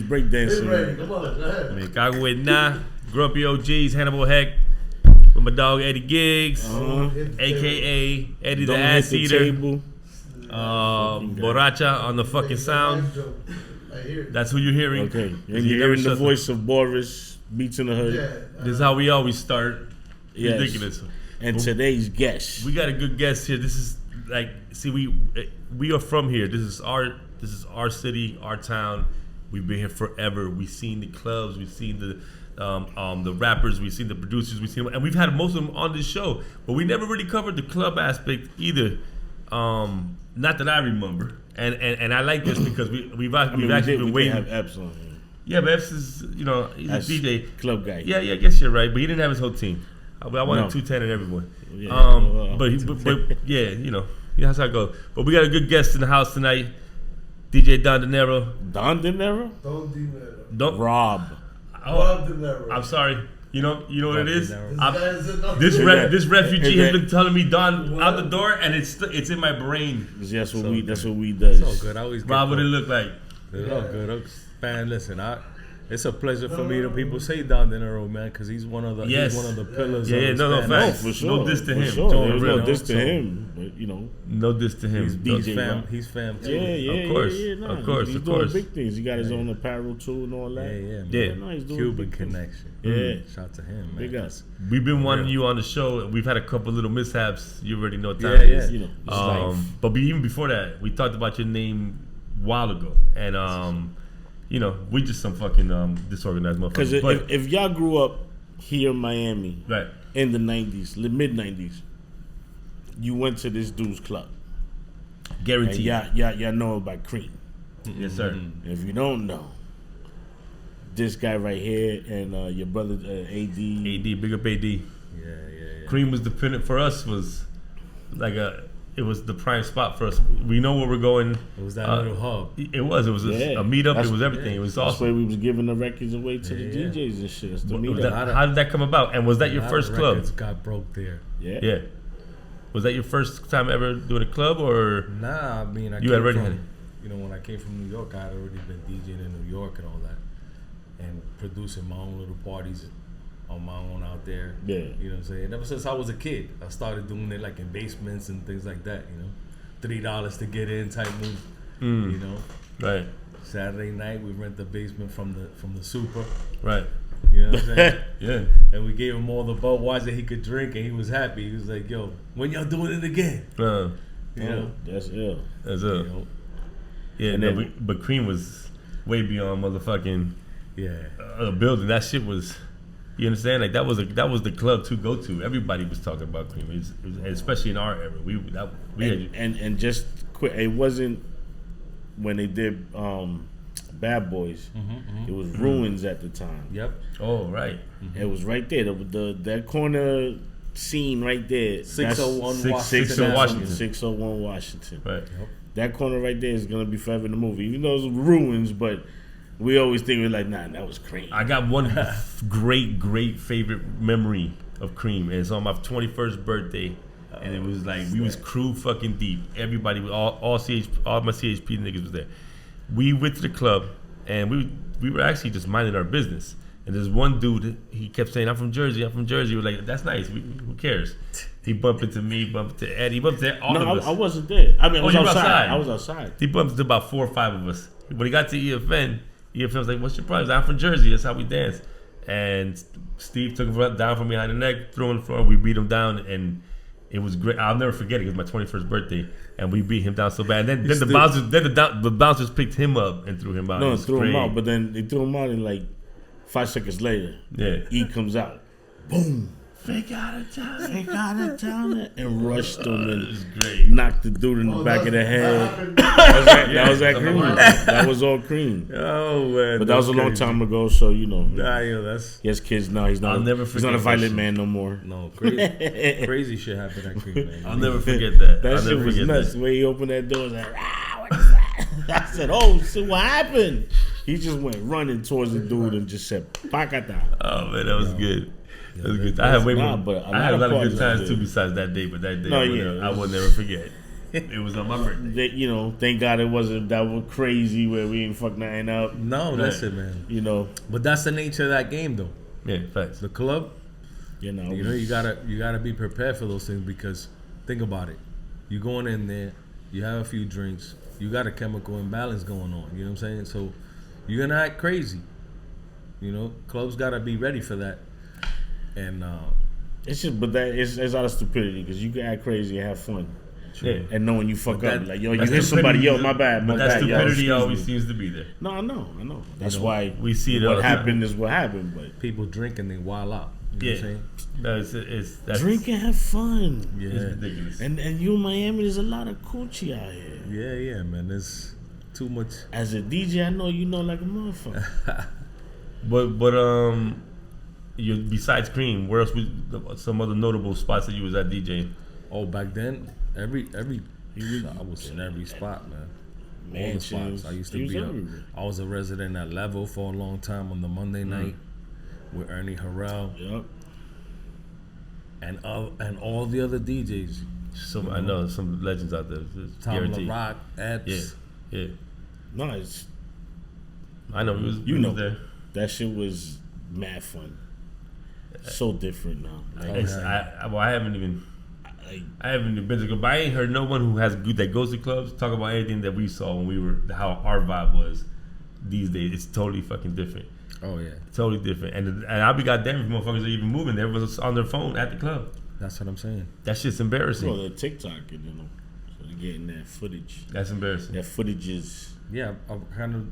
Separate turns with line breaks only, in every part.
was breakdancing.
Come on, go ahead.
Me cago with nah. Grumpy OGs, Hannibal Heck. With my dog Eddie Giggs, a.k.a. Eddie the Ass Eater. Borracha on the fucking sound. That's who you're hearing.
Okay. And you're hearing the voice of Boris, Beats in the Hood.
Yeah,
this is how we always start.
Yes.
Ridiculous.
And today's guest.
We got a good guest here. This is like, see, we are from here. This is our city, our town. We've been here forever. We've seen the clubs. We've seen the rappers. We've seen the producers. We've seen them, and we've had most of them on this show. But we never really covered the club aspect either. Not that I remember. And I like this because we've actually been waiting.
Have Epps on here.
Yeah, but Epps is, he's
That's
a DJ.
Club guy.
Yeah, I guess you're right. But he didn't have his whole team. I wanted 210 and everyone.
Yeah,
but yeah, that's how it goes. But we got a good guest in the house tonight, DJ Don Dinero.
Don Dinero?
Don't
Rob.
Rob Dinero.
I'm sorry. You know what it is?
This
This refugee has been telling me Don out the door, and it's in my brain.
That's what we does.
It's all good. I always
Rob, what it look like?
It's all good. Man, listen, it's a pleasure for me to people say Don Dinero, man, because he's one of the pillars.
Yeah, no, facts.
For sure.
No diss to him.
Sure. There's no diss to him, but
no diss to him.
He's DJ.
He's fam too.
Yeah,
of course,
nah,
of course,
he's
of
doing
course.
big things. He got his own apparel too and all that.
Yeah.
No, he's doing
Cuban
big things.
connection.
Yeah,
Shout out to him, man.
big us.
We've been wanting you on the show. We've had a couple little mishaps. You already know what time it is.
It's life.
But even before that, we talked about your name a while ago, and we just some fucking disorganized motherfuckers.
Because if y'all grew up here in Miami,
right,
in the '90s, the mid '90s, you went to this dude's club.
guaranteed.
Y'all know about Cream.
Yes, sir.
If you don't know, this guy right here and your brother AD,
big up AD.
Yeah.
Cream was dependent for us. Was like it was the prime spot for us. We know where we're going.
It was that little hub.
It was a meetup. It was everything. It was
That's
awesome.
why we was giving the records away to the DJs and shit. That's the meetup.
How did that come about? And was that your first club?
Records got broke there.
Yeah.
Was that your first time ever doing a club, or?
Nah, I mean,
you had already had it.
When I came from New York, I had already been DJing in New York and all that, and producing my own little parties on my own out there.
Yeah.
You know what I'm saying? Ever since I was a kid, I started doing it like in basements and things like that, $3 to get in type move.
Right.
Saturday night we rent the basement from the super.
Right.
You know what I'm saying?
Yeah.
And we gave him all the Budweiser he could drink, and he was happy. He was like, "Yo, when y'all doing it again?"
That's ill.
That's ill. Yeah, but Cream was way beyond motherfucking building. That shit was, you understand? Like that was the club to go to. Everybody was talking about Cream, it was, especially in our era.
And just quick, it wasn't when they did Bad Boys. It was Ruins at the time.
Yep.
Oh right.
It was right there. That corner scene right there.
601
Washington.
601 Washington.
Right.
Yep. That corner right there is gonna be forever in the movie. Even though it was Ruins, but we always think we're like, nah, that was Cream.
I got one great favorite memory of Cream, and it's on my 21st birthday, and it was like we was crew fucking deep. Everybody, all my CHP niggas was there. We went to the club, and we were actually just minding our business. And there's one dude, he kept saying, I'm from Jersey. We're like, that's nice. Who cares? He bumped into me, bumped into Eddie, bumped into all of us.
I wasn't there. I mean, I was
outside.
I was outside.
He bumped into about 4 or 5 of us. When he got to EFN was like, what's your problem? I'm from Jersey. That's how we dance. And Steve took him down from behind the neck, threw him on the floor. We beat him down, and it was great. I'll never forget it. It was my 21st birthday, and we beat him down so bad. And then the bouncers picked him up and threw him out.
No, threw him out. But then they threw him out in like 5 seconds later.
Yeah.
E comes out. Boom.
Fake out of town.
And rushed him
and
knocked the dude in the back of the head. That was that Cream. That was all Cream.
Oh man.
But that was a long time ago, so
that's.
He has kids now. He's not.
I'll never forget.
He's not a violent man no more.
No, crazy shit happened at Cream, man.
I'll never forget that.
That shit was nuts. When he opened that door, was like, what is that? I said, oh, so what happened? He just went running towards the dude and just said, "Pacata."
Oh man, that was good. That was good. I had way more. I had a lot of good times too besides that day, but that day I will never forget. It was on my birthday.
That, you know, thank God it wasn't that was crazy where we ain't fuck nothing up.
No, listen, man.
You know,
But that's the nature of that game, though.
Yeah, facts.
The club,
you know,
you gotta be prepared for those things because think about it. You going in there, you have a few drinks, you got a chemical imbalance going on. You know what I'm saying? So you're gonna act crazy. You know, clubs gotta be ready for that. And
it's just, but that it's out of stupidity because you can act crazy and have fun.
Yeah.
And knowing you fuck
But
up,
that-
like yo, you
That's
hit somebody, yo,
stupidity.
my bad,
But
my
that
bad, yo,
stupidity
excuse
always
me.
seems to be there.
No, I know. That's
You know,
why
we see it all
what
the time.
happened is what happened. But
people drink and they wild out. You know what I'm
Yeah.
saying?
No, that's
drink and have fun.
Yeah.
It's ridiculous.
And you in Miami, there's a lot of coochie out here.
Yeah, man. There's too much.
As a DJ, I know you know like a motherfucker.
But you besides Cream, where else was some other notable spots that you was at DJing?
Oh, back then, I was in every spot, man. All the
Mansions.
spots. I used
He
to
was
be.
everywhere.
I was a resident at Level for a long time on the Monday night with Ernie Harrell
Yup.
and all the other DJs.
I know some legends out there. It's
Tom
guaranteed.
LaRock, Epps.
Yeah.
No, it's
I know.
You
we
know.
was there.
that shit was mad fun. So different now. Like,
It's, I haven't even.
like,
I haven't been to go, but I ain't heard no one who has that goes to clubs talk about anything that we saw when we were how our vibe was. These days, it's totally fucking different.
Oh yeah,
Totally different. And I'll be goddamn if motherfuckers are even moving. Everyone's on their phone at the club.
that's what I'm saying.
That shit's embarrassing.
well, they're TikToking, you know. So they're getting that footage.
That's embarrassing.
That footage is
Yeah, I kind of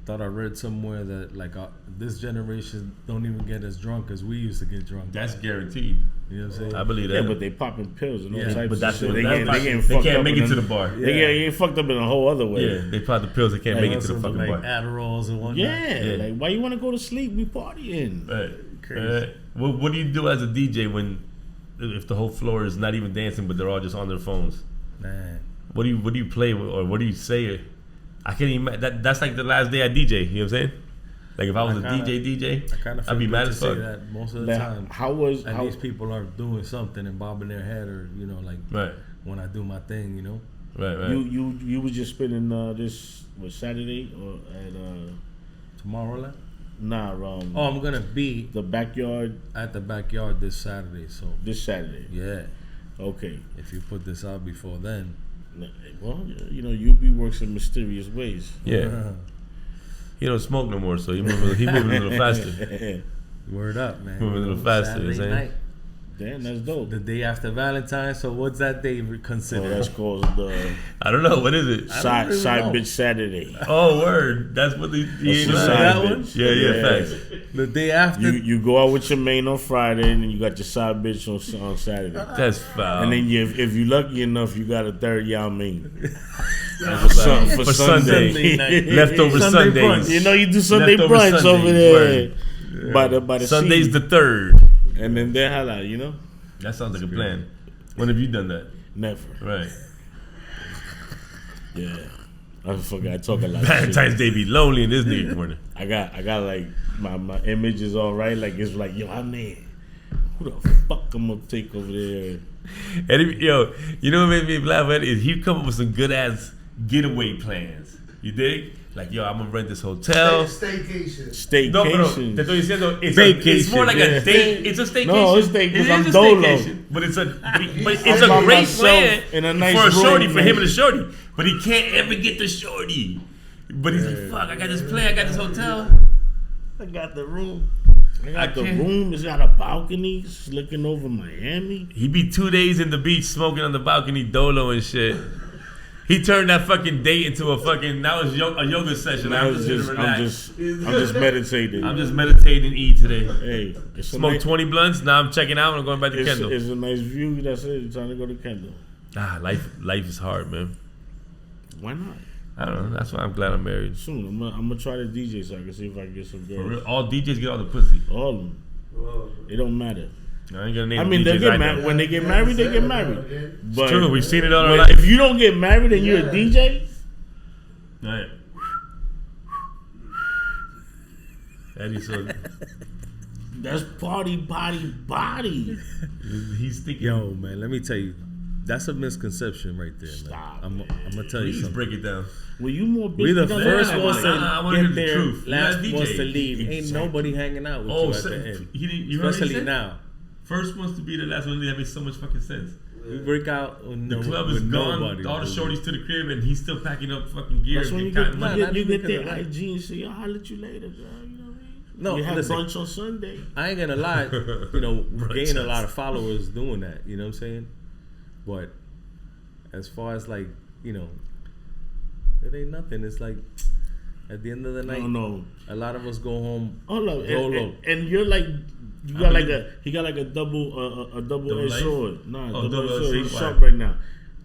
thought I read somewhere that like this generation don't even get as drunk as we used to get drunk.
That's guaranteed.
You know what I'm saying?
I believe that.
yeah, but they popping pills and all
Yeah,
types
but
of
that's
shit.
what
They
that's
getting
they
fucked
can't
up
make
in
it to
a-
the bar.
They getting fucked up in a whole other way.
Yeah, they pop the pills. They can't make it to the
Also,
fucking
like
bar.
Adderalls and whatnot.
Yeah,
Yeah.
like why you want to go to sleep? We partying.
Right.
Crazy.
What do you do as a DJ when if the whole floor is not even dancing but they're all just on their phones?
Man,
What do you play with, or what do you say? I can't even. That's like the last day I DJ. You know what I'm saying? Like if I was
I
a
kinda-
DJ,
I kind of
I'd be mad as
say
fuck.
that most of the
Like,
time.
how was
And
how?
these people are doing something and bobbing their head, or you know, like
Right,
when I do my thing, you know.
right.
You was just spending this was Saturday or at
Tomorrowland.
Oh,
I'm gonna be
the backyard
at the backyard this Saturday. So
this Saturday.
yeah,
Okay.
if you put this out before then,
Well, you know, UB works in mysterious ways.
Yeah, he don't smoke no more, so he moving a little faster.
word up, man.
Moving a little faster, you know what I'm
Saturday
saying?
night,
Damn, that's dope.
the day after Valentine's. So what's that day
Oh,
considered?
that's called the
I don't know what is it.
side
really
side
know.
bitch Saturday.
Oh, word. That's what he
That's
ain't
the
lying.
side
that
bitch.
one?
Yeah, facts.
The day after.
You go out with your main on Friday, and then you got your side bitch on Saturday.
That's foul.
And then if you lucky enough, you got a third Yao Ming.
That's foul.
For
For
Sunday.
Sunday.
night.
Leftover
Sunday
Sundays.
brunch.
You know, you do Sunday
Leftover
brunch over
Sundays,
there by the
Sunday's
sea.
the 3rd.
And then they holla, you know?
That sounds like a plan. When have you done that?
Never.
Right.
Yeah. I forgot. I talk a lot of shit.
Valentine's Day be lonely in this nigga corner.
I got like my image is all right. Like it's like, yo, I'm there. Who the fuck I'm gonna take over there?
And you know what made me laugh at it is he come up with some good ass getaway plans. You dig? Like, yo, I'm gonna rent this hotel.
Staycation.
No, bro,
Staycation.
te estoy diciendo, it's
Vacation,
more like a
yeah.
date. It's a staycation.
No, it's stay- 'cause
It
I'm
is a
dolo.
staycation, but it's
I'm by
a great
myself
plan
in a nice
for a shorty,
room,
for him
man.
and a shorty. But he can't ever get the shorty. But he's like, fuck, I got this plan, I got this hotel.
I got the room. I got the
can't-
room. It's got a balcony. It's looking over Miami.
He be 2 days in the beach smoking on the balcony, dolo and shit. He turned that fucking date into a fucking, now it's a yoga session.
I was
just
I'm just meditating.
I'm just meditating, eat today.
Hey, it's a
Smoke
nice,
20 blunts, now I'm checking out and I'm going back to Kendall.
it's a nice view. That's it. It's time to go to Kendall.
Life is hard, man.
Why not?
I don't know. That's why I'm glad I'm married.
Soon. I'm gonna try the DJ so I can see if I can get some
For
girls.
real, all DJs get all the pussy.
All of them. It don't matter.
I ain't gonna name
I mean,
the
they
DJs
get
I
married.
know.
When they get married, they get married. But
It's true. We've seen it all our
when-
life.
if you don't get married and you're a DJ,
Right. Eddie, so
that's party, body.
he's thinking.
Yo, man, let me tell you, That's a misconception right there, man.
Stop,
I'm
man.
gonna tell you
Please
something.
break it down.
Well, you more big.
We the
you know
first
that.
ones
Like,
to
I wanna hear
get
the
there,
truth. You're
last
not a
ones
DJ.
to leave. Ain't
Exactly.
nobody hanging out with
Oh,
you at
so
the end.
he didn't. You heard what he
Especially
said?
now.
First ones to be the last one. That makes so much fucking sense.
We break out with
The club is
with
gone.
nobody.
All the
dude.
shorties to the crib, and he's still packing up fucking gear.
That's when you
and
get,
cotton money.
not
you
even
get their
because of that.
IG and say, "I'll holler at you later, girl." You know what I mean?
No,
you have
listen.
brunch on Sunday.
I ain't gonna lie, you know, we're
Right,
gaining a
yes.
lot of followers doing that. You know what I'm saying? But as far as like, you know, it ain't nothing. It's like at the end of the night,
No.
a lot of us go home.
Hold up,
Go
and,
low.
and you're like, you got like he got like a double edged
life?
sword. Nah,
Oh,
double edged
double-edged
sword. He's
sword.
sharp right now.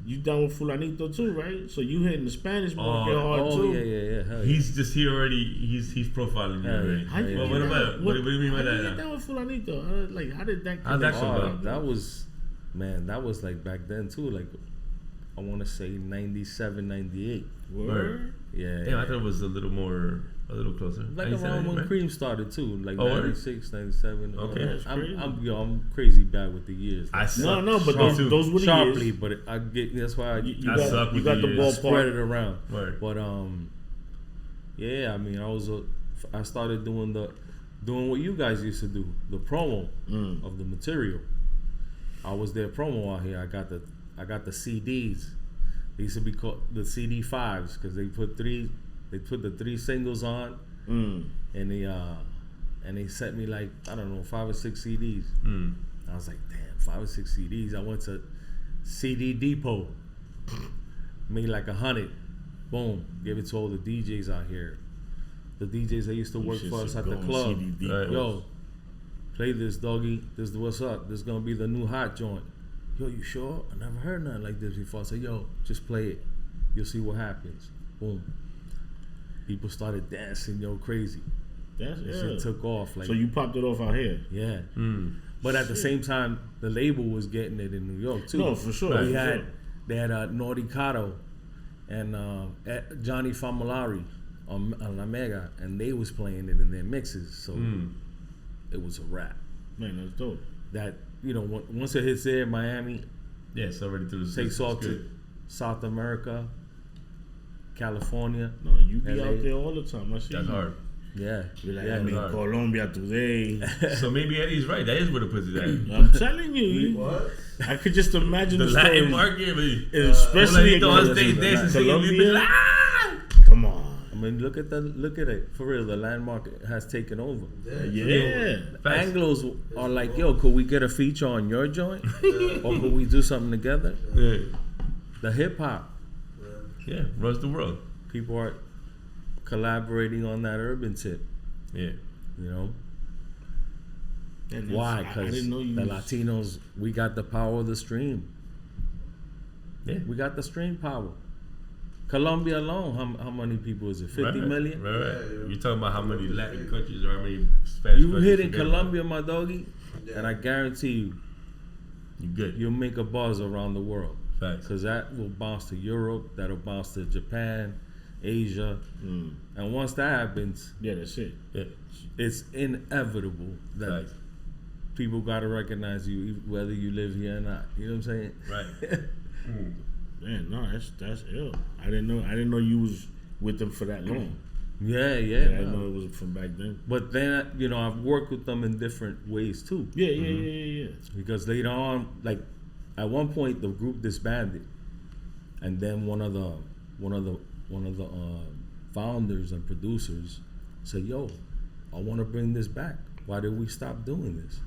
You down with Fulanito too, right? So you hitting the Spanish market hard
Oh
too.
yeah. Hell yeah.
He's just here already. He's profiling you
Yeah,
already.
How you
Well,
get
what
that?
about what do you mean by
how you
that?
get
now?
down with Fulanito? Like, how did that?
How'd that
connect?
come about?
That was, man, that was like back then too. Like, I want to say 97, 98.
Word?
Yeah.
Damn, I thought it was a little closer.
Like
97,
around when
right?
Cream started too, like
Oh, word?
96, 97.
Okay.
That's crazy.
I'm crazy bad with the years.
I suck.
No, but
Sharp.
those were the
Sharply,
years.
but I get that's why
You
I
got,
suck
you
with
got the
the years.
spread
ballpark.
it around.
Word.
But yeah, I mean, I started doing what you guys used to do, the promo of the material. I was their promo out here. I got the CDs. They used to be called the CD 5s because they put the 3 singles on, and they sent me like, I don't know, 5 or 6 CDs. I was like, damn, 5 or 6 CDs. I went to CD Depot, made like 100. Boom, gave it to all the DJs out here. The DJs that used to work
shit
for us
should
at the
go on
club.
CD Depot.
Yo, play this, doggy. This is what's up. This is gonna be the new hot joint. Yo, you sure? I never heard nothing like this before. I said, yo, just play it. You'll see what happens. Boom. People started dancing, yo, crazy.
That's
That
yeah.
shit took off. Like,
So you popped it off out here.
yeah. But at the same time, the label was getting it in New York too.
No, for sure.
We
for
had
sure.
they had Naughty Cato and Johnny Famolari on La Mega, and they was playing it in their mixes. So it was a wrap.
Man, that's dope.
That, you know, once it hits there, Miami
Yeah, it's already through the
takes off to South America, California.
No, you be
LA.
out there all the time. I see
That's
you.
hard.
Yeah,
You're like,
yeah.
I'm in
hard.
Colombia today.
So maybe Eddie's right. That is where the pussy's at.
I'm telling you.
What?
I could just imagine
The
the
Latin
story.
market, man.
Especially in
Fulanito on stage
Colombia.
dancing, singing,
Colombia.
like, ah!
Come on.
I mean, look at it for real. The landmark has taken over.
Yeah.
Facts.
Anglos are like, yo, could we get a feature on your joint, or could we do something together?
Yeah.
The hip hop
Yeah, runs the world.
people are collaborating on that urban tip.
Yeah.
You know
And
why?
I
Because
didn't know you
the
was-
Latinos, we got the power of the stream.
Yeah.
We got the stream power. Colombia alone, how many people is it? 50 million?
Right.
Yeah, yeah.
You're talking about how many Latin countries or how many Spanish
You
countries.
hit in
forget about.
Colombia, my doggy, and I guarantee you,
You good.
you'll make a buzz around the world.
Facts.
Because that will bounce to Europe, that'll bounce to Japan, Asia. And once that happens,
Yeah, that's it.
Yeah.
it's inevitable that
Facts.
people got to recognize you whether you live here or not. You know what I'm saying?
Right.
Man, no, that's ill. I didn't know you was with them for that long.
Yeah.
I didn't know it was from back then.
But then, you know, I've worked with them in different ways too.
Yeah.
Because later on, like at one point, the group disbanded, and then one of the founders and producers said, "Yo, I want to bring this back. Why did we stop doing this?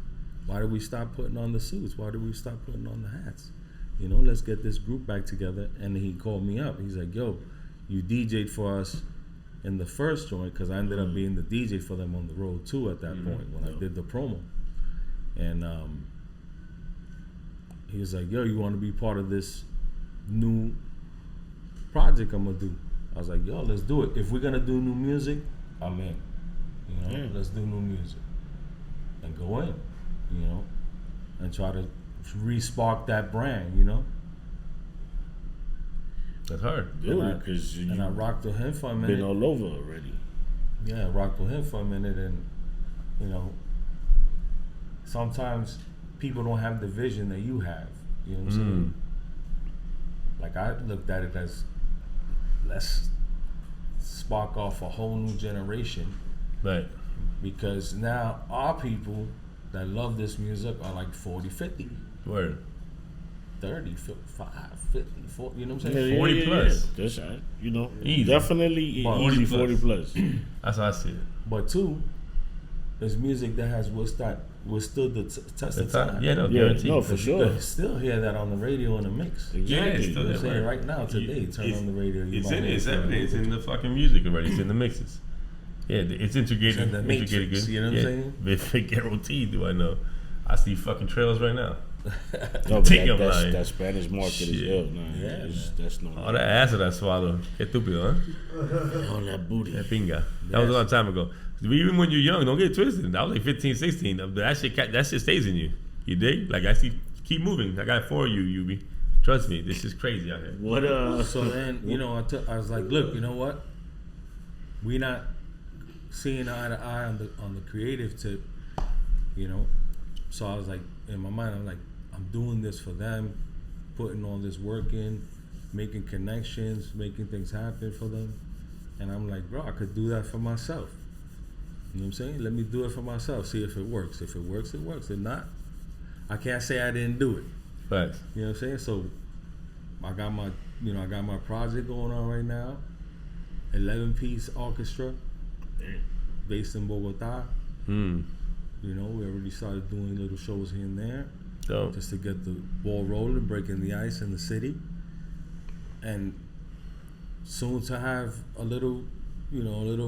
Why did we stop putting on the suits? Why did we stop putting on the hats? You know, let's get this group back together." And he called me up. He's like, "Yo, you DJ'd for us in the first joint," because I ended up being the DJ for them on the road too at that point when I did the promo. And he was like, "Yo, you want to be part of this new project I'm gonna do?" I was like, "Yo, let's do it. If we're gonna do new music, I'm in. You know,
Yeah.
let's do new music and go in. You know, and try to re-spark that brand. You know."
That's hard.
Do
And
it because
And I
you've
rocked with him for a
been
minute.
all over already.
Yeah, I rocked with him for a minute, and you know, sometimes people don't have the vision that you have. You know what I'm saying? I looked at it as, let's spark off a whole new generation,
Right.
because now our people that love this music are like 40, 50,
Word.
30, 55, 50, 40, you know what I'm saying?
Yeah,
40 plus.
That's you know,
Easy.
definitely
But
easy
40
40 plus.
That's how I see it.
But two, there's music that has withstood the test of
The time.
time.
Yeah, no,
Yeah,
guaranteed.
no, for
You
sure.
can still hear that on the radio in the mix.
Yeah,
Exactly.
it's
You
still
know what I'm
there.
saying? Right now, today, turn on the radio. you
It's
might
in it.
hear
It's
it.
evident. It's in the fucking music already. It's in the mixes. Yeah, it's integrated.
It's in the
integrated
matrix,
good.
you know what I'm saying?
Big guarantee, do I know? I see fucking trails right now.
No, but
Damn line.
that Spanish market is
Shit.
ill, man.
Yeah,
That's no.
All that acid I swallowed. Que estúpido, huh?
On that booty.
That pinga. That was a long time ago. Even when you're young, don't get twisted. I was like 15, 16. That shit stays in you. You dig? Like I see, keep moving. I got 4 of you, Yubi. Trust me, this is crazy out here.
What
So then, you know, I was like, look, you know what? We not seeing eye to eye on the creative tip, you know. So I was like, in my mind, I'm like, I'm doing this for them, putting all this work in, making connections, making things happen for them. And I'm like, bro, I could do that for myself. You know what I'm saying? Let me do it for myself, see if it works. If it works, it works. If not, I can't say I didn't do it.
Facts.
You know what I'm saying? So I got my project going on right now. 11-piece orchestra based in Bogota.
Hmm.
You know, we already started doing little shows here and there
Dope.
just to get the ball rolling, breaking the ice in the city. And soon to have a little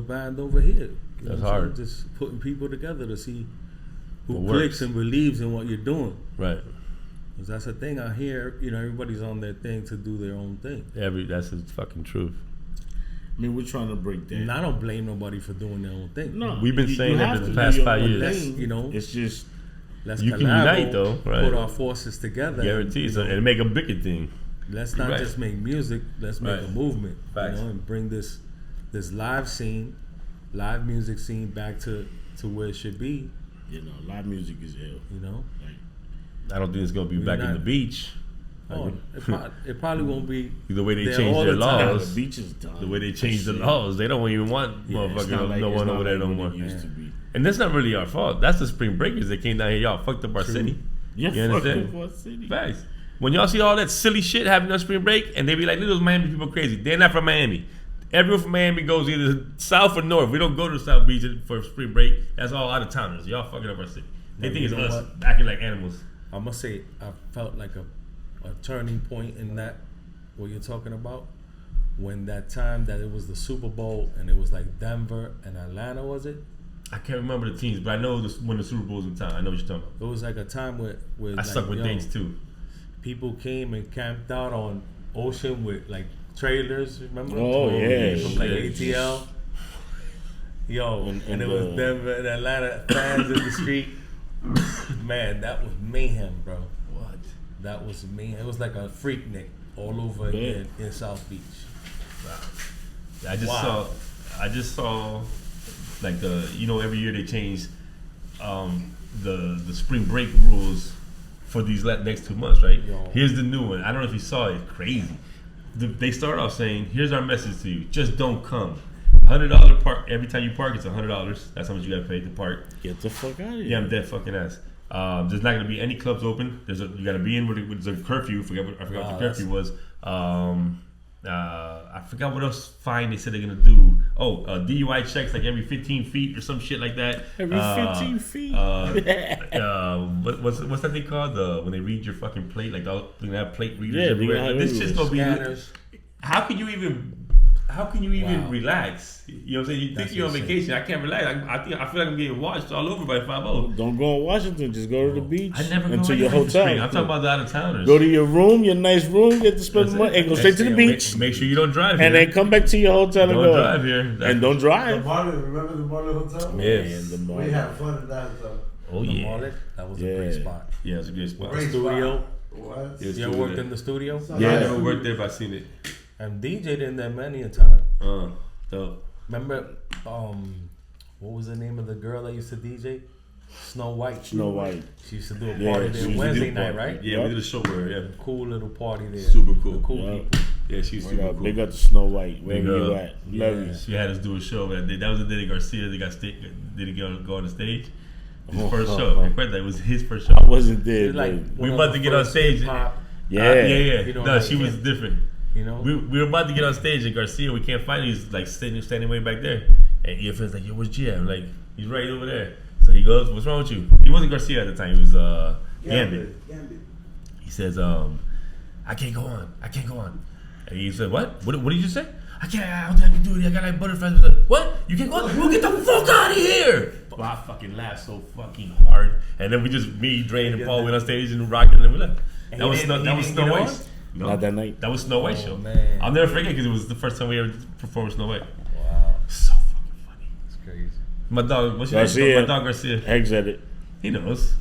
band over here. You know
That's
what I'm
hard.
saying? Just putting people together to see who
What
clicks
works.
and believes in what you're doing.
Right.
Because that's the thing out here, you know, everybody's on their thing to do their own thing.
That's the fucking truth.
I mean, we're trying to break that.
And I don't blame nobody for doing their own thing.
No,
We've been saying that
have
for
to
the
do
past
your
5
own
years.
thing.
You know,
It's just
let's
You can
collabo,
unite, though, right?
put our forces together.
Guaranteed. So, and make a bigger thing.
Let's not
Right.
just make music. Let's make
Right.
a movement.
Facts.
You know, and bring this live music scene back to where it should be.
live music is ill.
You know,
I don't think it's gonna be
We're
back in
not-
the beach.
it probably won't be
The way they
there
changed
all
their
the time.
laws.
The beach is done.
The way they changed the
Shit.
laws, they don't even want
It's not
motherfucking no
it's
one
not
over there
like
no
what
more.
it used to be.
And that's not really our fault. That's the spring breakers that came down here. Y'all fucked up our city.
Yeah,
You
fuck
understand?
up our city.
Facts. When y'all see all that silly shit happening on spring break, and they be like, "Look, those Miami people crazy." They're not from Miami. Everyone from Miami goes either south or north. We don't go to South Beach for spring break. That's all out of towners. Y'all fucking up our city. They
No,
think
you
it's
know
us
what?
acting like animals.
I must say, I felt like a turning point in that, what you're talking about, when that time that it was the Super Bowl and it was like Denver and Atlanta, was it?
I can't remember the teams, but I know when the Super Bowl's in town. I know what you're talking about.
It was like a time where
I
like,
suck with dates too.
people came and camped out on Ocean with like trailers, remember?
Oh, yeah.
From like
Shit.
ATL. Yo,
And
and it was Denver and Atlanta fans in the street. Man, that was mayhem, bro.
What?
That was mayhem. It was like a freaknik all over
Yeah.
in South Beach.
I just saw like every year they change the spring break rules for these next 2 months, right?
Yo.
Here's the new one. I don't know if you saw it. Crazy. They start off saying, "Here's our message to you: just don't come. $100 park every time you park. It's $100. That's how much you gotta pay to park.
Get the fuck out of here.
Yeah, I'm dead fucking ass. There's not gonna be any clubs open. You gotta be in with the curfew. I forgot what the curfew was. I forgot what else fine they said they're gonna do. DUI checks like every 15 feet or some shit like that.
Every 15 feet.
What's that thing called? When they read your fucking plate, like they're gonna have plate readers
Yeah, they're
everywhere.
gonna have
This shit's gonna be.
Scanners.
How can you even
Wow.
relax? You know what I'm saying? You think
That's
you're on
insane.
vacation. I can't relax. I feel like I'm getting watched all over by 5-0.
Don't go in Washington. Just go to the beach.
I never go
into your
anywhere for
hotel.
spring. I'm talking about the out of towners.
Go to your room, your nice room, get to spend the money, and go straight to the beach.
Make sure you don't drive here.
And then come back to your hotel and
Don't
go.
drive here.
And don't
The
drive.
Marlin, remember the Marlin Hotel?
Yes.
Man, the
We had fun in that hotel.
Oh
The
yeah.
Mullet, that was a
Yeah.
great spot.
Yeah, it's a good spot.
Great
Studio.
spot. What?
Yeah,
You ever worked in the studio?
I never worked there, but I've seen it.
And DJ'd in there many a time.
Dope.
Remember, what was the name of the girl that used to DJ? Snow White.
Snow White.
She used to do a
Yeah,
party
she
there
used to
Wednesday
do
night,
party.
right?
Yeah, we did a show with her. Yeah,
Cool little party there.
super cool.
The cool
Yeah.
people.
Yeah, she's
Word
super
up.
cool.
Big up to Snow White. Wherever
Big
you
up.
at. Love you.
She had us do a show that day. That was the day that Garcia didn't go on the stage. His
Oh,
first
oh,
show.
oh.
In fact, that was his first show.
I wasn't there,
It's like
but
We
one
about
of
to
the
get on
first
stage.
hip-hop,
yeah.
Yeah.
You know,
No,
like,
she was different.
you know.
We were about to get on stage and Garcia, we can't find him. He's like standing way back there. And EFN's like, yo, where's G? I'm like, he's right over there. So he goes, what's wrong with you? He wasn't Garcia at the time. He was Gambit. He says, I can't go on. And he said, what? What did you say? I don't think I can do it. I got like butterflies. I was like, what? You can't go on? We'll get the fuck out of here. Well, I fucking laughed so fucking hard. And then me, Dre, and Paul went on stage and rocked and then we left.
And
That was
he
Snow
didn't get
White.
on?
No.
Not that night.
That was Snow White show.
man.
I'll never forget because it was the first time we ever performed Snow White.
Wow,
So fucking funny.
it's crazy.
My dog, what's your
Garcia.
name? My dog Garcia.
Exit it.
He knows.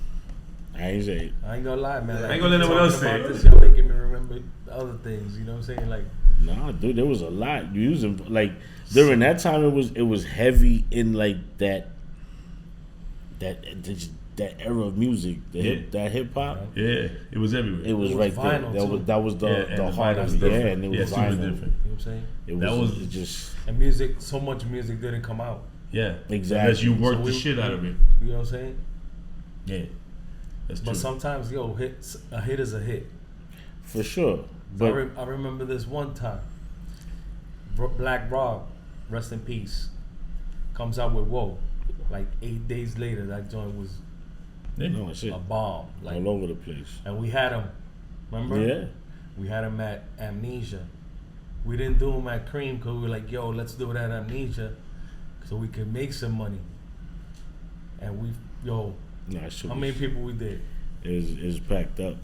I ain't say it.
I ain't gonna lie, man. Like,
I ain't gonna let no one else
talking
say
about
it.
this, you're making me remember other things. You know what I'm saying? Like,
Nah, dude, there was a lot using like during that time. It was heavy in like that era of music, that hip hop.
Yeah, it was everywhere.
It was
It was
right there.
vinyl,
That was
Yeah,
the
and the
heart
vinyl
of
was
it. Yeah,
different.
and it was
super
vinyl.
different.
you know what I'm saying?
It
That
was
was-
just
And music, so much music didn't come out.
Yeah,
Exactly.
Unless you worked
So
the
we-
shit out of it.
You know what I'm saying?
Yeah, that's true.
But sometimes, a hit is a hit.
for sure.
I
But
remember this one time. Black Rob, rest in peace, comes out with Whoa. Like 8 days later, that joint was
Yeah.
no shit,
a bomb. Like,
all over the place.
and we had him. Remember?
Yeah,
We had him at Amnesia. We didn't do him at Cream because we were like, yo, let's do it at Amnesia so we can make some money. And
nah, shit
how many people we did?
is packed up.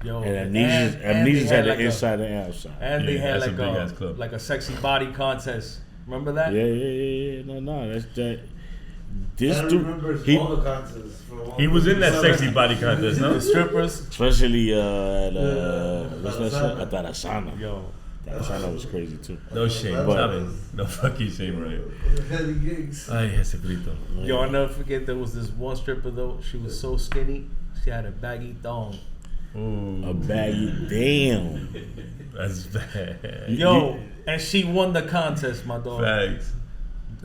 Yo,
And
and
Amnesia's
they
had
like
the inside and outside.
And they
Yeah,
had
that's a big-ass
like
club.
a sexy body contest. Remember that?
Yeah. No, that's that. This
I
dude,
remember
he,
all the concerts.
He was in that sexy body contest, no?
The strippers.
especially at what's that shit? At Tarasana.
Yo,
Tarasana was crazy too.
No shame,
But-
Tommy. No fucking shame, right?
Heavy gigs.
Ay, ese grito.
yo, I'll never forget there was this one stripper though. She was so skinny. She had a baggy thong.
Ooh,
A baggy, damn.
that's bad.
Yo, and she won the contest, my dog.
Facts.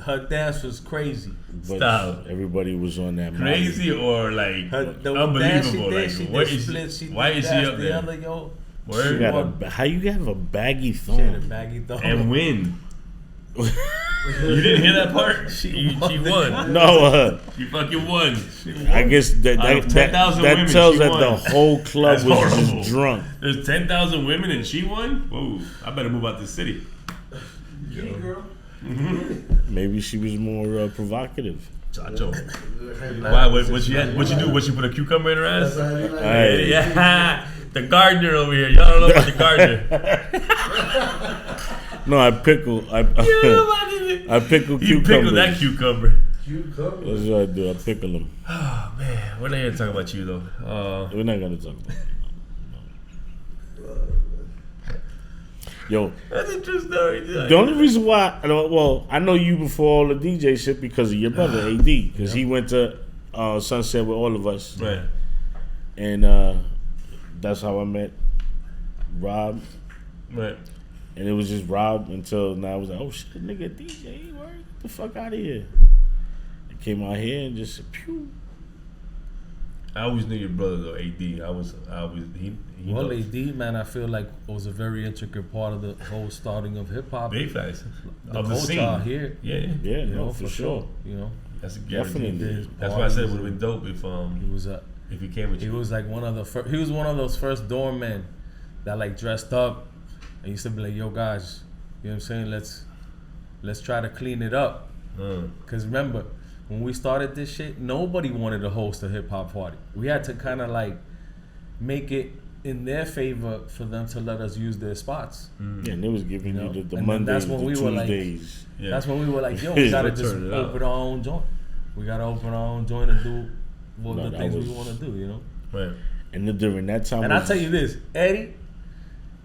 Her dance was crazy.
But
Stop.
everybody was on that.
Crazy or like
The dance she
unbelievable?
did,
Like,
she
what
did
is
split.
she?
She
Why
did
is she
dash
up
the
there?
other, yo.
She
Word?
got how you have a baggy
She had a
thong?
baggy thong.
And win. You didn't hear that part? She won.
No,
She fucking won.
I guess
Out of 10,000 women,
tells
she
that
won.
the whole club
That's
was
horrible.
just drunk.
There's 10,000 women and she won? Whoa, I better move out the city.
Hey, girl.
Maybe she was more provocative.
Chacho. Why? What she do? What she put a cucumber in her
That's
ass?
how you like
Hey.
it.
Yeah, the gardener over here. Y'all don't know about the gardener.
No, I pickle. I pickle
You
cucumbers.
pickled that cucumber.
Cucumber.
That's what I do. I pickle them.
Oh man, we're not here to talk about you though.
We're not gonna talk about it. Yo,
That's a true story.
the only reason why, well, I know you before all the DJ shit because of your brother AD, because he went to Sunset with all of us,
Right.
and that's how I met Rob,
Right.
and it was just Rob until now. I was like, oh shit, nigga, DJ, word, get the fuck out of here. I came out here and just pew.
I always knew your brother though, AD. I was he
Well,
knows.
AD, man, I feel like was a very intricate part of the whole starting of hip hop.
Big facts
The
of the
culture
scene.
out here.
Yeah,
Yeah,
You know,
no, for sure.
You know,
that's a
Definitely.
guarantee. That's why I said it would have been dope if
he was a
he came with
he
you.
was like one of the he was one of those first doormen that like dressed up and used to be like, yo guys, you know what I'm saying? Let's try to clean it up. Cause remember, when we started this shit, nobody wanted to host a hip hop party. We had to kind of like make it in their favor for them to let us use their spots.
Yeah, and they was giving
You know,
you the
and then
Mondays,
that's
the
when we were like-
Tuesdays.
Yeah.
That's when we were like, yo, we gotta just
Turn it up.
open our own joint. We gotta open our own joint and do
No,
the
that
things we
was-
want to do, you know.
Right.
And then during that time,
And I'll
was-
tell you this, Eddie,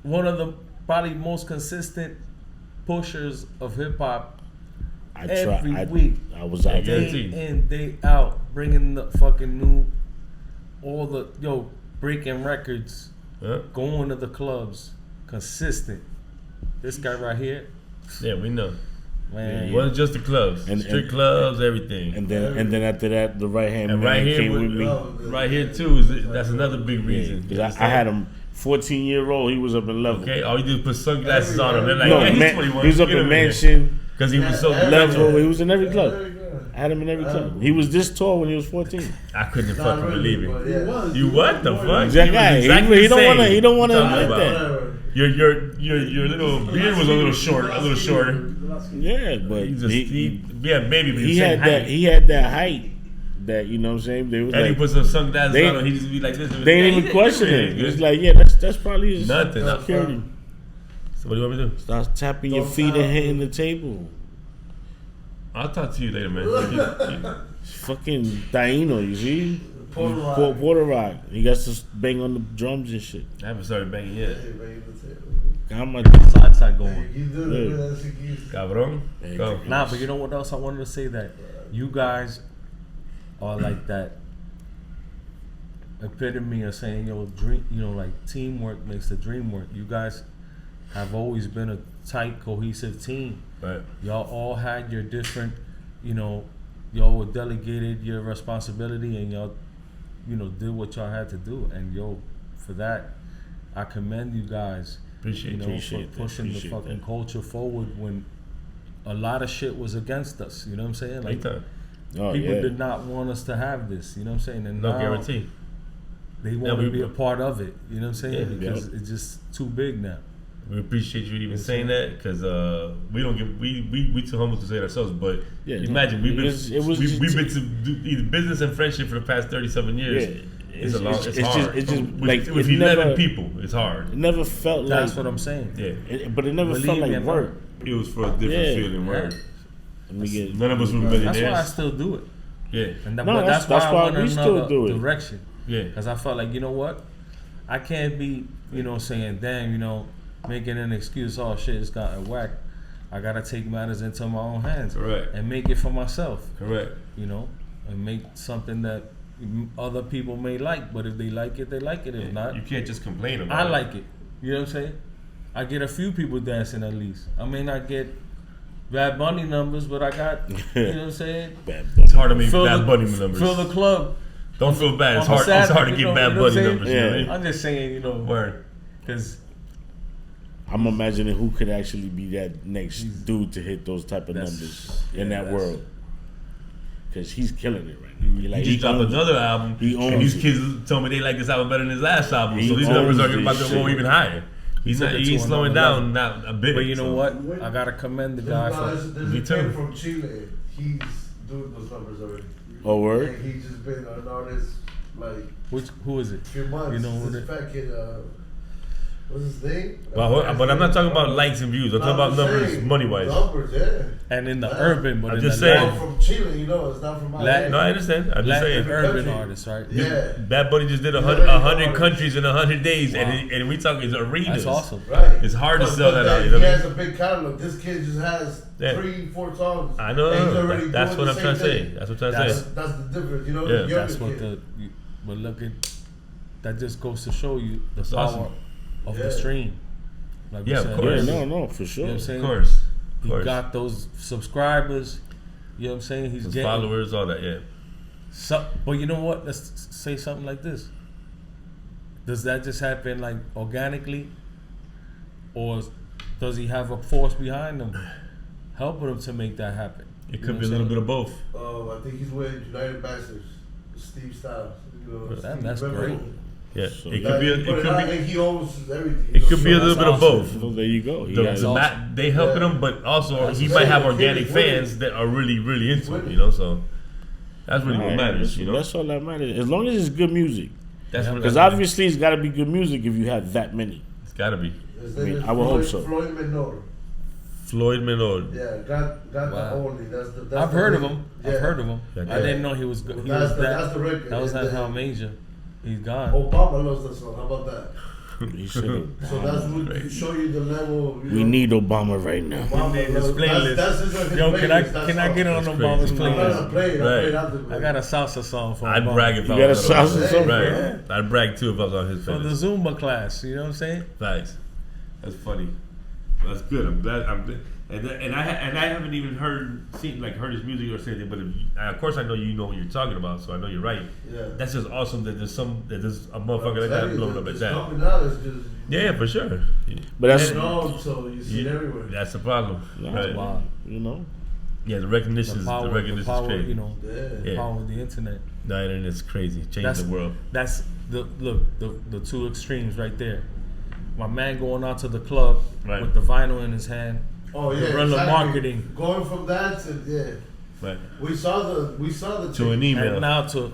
one of the probably most consistent pushers of hip hop every week.
I was out there.
Day in, day out, bringing the fucking new, all the breaking records, going to the clubs, consistent. This guy right here,
Yeah, we know.
man.
It wasn't just the clubs, strip clubs, everything.
And then after that, the right hand
And
man
right here,
came with me.
right here too. That's another big reason.
Because I had him 14-year-old. He was up in level.
Okay, all you do is put sunglasses on him. They're like,
No,
yeah, he's 21.
he was up
Get
in
him here.
Mansion
Because he was so
level. He was in every club. I had him in every club. He was this tall when he was 14.
I couldn't fucking believe it.
Yeah.
You what the fuck?
Exactly. He don't want to. He don't want to
Talking
admit
about.
that.
Your little beard was a little shorter.
Yeah, but
Maybe but
he
same
had
height.
that. He had that height. That, you know what I'm saying. They was
And he
like,
put some sunglasses
they-
on and he just be like this.
they ain't even question it. It's like, yeah, that's probably his
Nothing.
security.
So what do you want me to do?
Start tapping your feet and hitting the table.
I'll talk to you later, man.
Fucking Taino, you see?
Puerto Rock.
Puerto Rock. He got to bang on the drums and shit.
I haven't started banging yet.
Got my
Side going.
You do
Yeah.
the best you can.
Cabron. Go.
Nah, but you know what else I wanted to say? That you guys are like that epitome of saying, dream, like teamwork makes the dream work. You guys have always been a tight, cohesive team.
Right.
Y'all all had your different, y'all were delegated your responsibility and y'all, did what y'all had to do. And for that, I commend you guys.
Appreciate
For pushing the fucking culture forward when a lot of shit was against us. You know what I'm saying? Like,
Anytime.
Oh,
people
yeah.
did not want us to have this. You know what I'm saying? And
No
now
guarantee.
they want to be a part of it. You know what I'm saying?
Yeah,
because it's just too big now.
We appreciate you even saying that because we don't get we too humble to say it ourselves. But
Yeah,
imagine we've been
just-
we've been to do either business and friendship for the past 37 years.
Yeah.
It's a long. It's hard.
It's just
with
like,
with
it
11
never-
people, it's hard.
It never felt
That's
like.
what I'm saying.
Yeah,
But it never
Believe
felt
me,
like
I'm
work.
it was for a different
Yeah.
feeling. Word.
Let me get.
None of us were
That's why I
millionaires.
still do it.
Yeah,
And
No,
but
that's
that's why I
why
went
we still
another
do it.
direction.
yeah.
Because I felt like, you know what? I can't be, saying, damn, making an excuse, oh shit, it's gotten whack. I gotta take matters into my own hands.
Correct.
And make it for myself,
Correct.
and make something that other people may like. But if they like it, they like it. If not,
You can't just complain about
I
it.
like it. You know what I'm saying? I get a few people dancing at least. I may not get Bad Bunny numbers, but I got, you know what I'm saying?
Bad
It's hard to make
Fill
Bad
the-
Bunny numbers.
Fill the club.
Don't feel bad. It's
on a
hard. It's hard to
Saturday,
get
you
Bad
know what
Bunny
I'm saying?
numbers. You know what I mean?
I'm just saying,
Word.
because
I'm imagining who could actually be that next dude to hit those type of
That's-
numbers in
yeah,
that
that's-
world. Because he's killing it right now. He like,
He just dropped
owns it.
another album,
He
and
owns
these
it.
kids told me they like this album better than his last album.
He
So these numbers are
owns
about
this
to go
shit.
even higher. He
took it
ain't
to
slowing
another
down, not a bit.
But you know
so.
what? I gotta commend the guy for.
There's
Me
a
too.
kid from Chile. He's doing those numbers already.
Oh, word?
And he's just been an artist like
Who is it?
a few months.
You know who
this
that?
fat kid, what's his name?
But I'm not talking about likes and views. I'm talking about numbers, money wise.
Numbers, yeah.
And in the urban, but
I'm
in
just
the
saying.
Not from Chile, it's not from
Latin-
No, I understand. I'm just
Latin
saying.
urban
Country.
artists, right?
Yeah.
Bad Bunny just did
Yeah,
100
yeah.
countries in 100 days,
Wow.
and we talking arenas.
That's awesome.
Right.
It's hard to
But-
sell
but
that out.
He
You know what I
has
mean?
a big catalog. This kid just has
Yeah.
3-4 songs.
I know.
And he's already
That's
doing
what I'm
the
trying to
same
say.
thing.
That's what I'm trying to say.
That's the difference,
Yeah.
The younger
That's what
kid.
but look at that. Just goes to show you the
That's
power
awesome.
of
Yeah.
the stream. Like we
Yeah, of
said
course.
Yeah,
earlier.
no, for sure.
You know what I'm
Of
saying?
course.
He
Of course.
got those subscribers. You know what I'm saying? He's
His
getting
followers, all that, yeah.
But you know what? Let's say something like this. Does that just happen like organically, or does he have a force behind him helping him to make that happen?
It could be a little bit of both.
I think he's with United Ambassadors, Steve Styles.
That's great.
Yeah,
So
it could be. It could be.
He owns everything.
It could be a little
that's
bit of
awesome.
both.
So there you go. He
The,
has,
the they helping
Yeah.
him, but also
That's
he
what
might
I'm
have
saying.
organic
The kid is
fans that are really, really into
winning.
it. You know, so that's really what
Alright,
matters. You know,
that's all that matters. As long as it's good music.
that's what.
Because obviously it's got to be good music if you have that many.
it's gotta be
His
I mean,
name is
I would hope so.
Floyd Menor.
Floyd Menor.
Yeah, got
Wow.
the only. That's
I've
the
heard of
big-
him.
Yeah.
I've heard of him.
Yeah.
I didn't know he was good. He
That's
was
the-
that.
that's the record.
That was
And
how
then-
major. He's gone.
Obama loves that song. How about that?
He should've-
So that's what to show you the level.
we need Obama right now.
Obama,
We need his
that's-
playlist.
that's his
Yo, can I
playlist, that's
can I
all.
get on
That's
Obama's
crazy.
I'm not
playlist?
gonna play it. I
Right.
play it after.
I got a salsa song for
I'd
Obama.
brag if I
You got a
was on
salsa
it.
song?
Right.
Yeah.
I'd brag too if I was on his
For the
playlist.
Zumba class. You know what I'm saying?
Nice. That's funny. That's good. I'm glad. And I haven't even heard his music or anything. But of course I know you know what you're talking about. So I know you're right.
Yeah.
That's just awesome that there's a motherfucker like that blown up like
It's
that.
coming out, it's just
Yeah, for sure.
But that's
known, so you see it everywhere.
That's the problem.
that's
Right.
wild, you know.
Yeah, the recognition is
The
crazy.
power, you know,
Yeah.
the
Yeah.
power of the internet.
The internet's crazy. Changed the world.
That's the two extremes right there. My man going out to the club
Right.
with the vinyl in his hand.
Oh yeah,
Guerrilla
exactly.
marketing.
Going from that to
Right.
we saw the
To an
change.
email.
And now to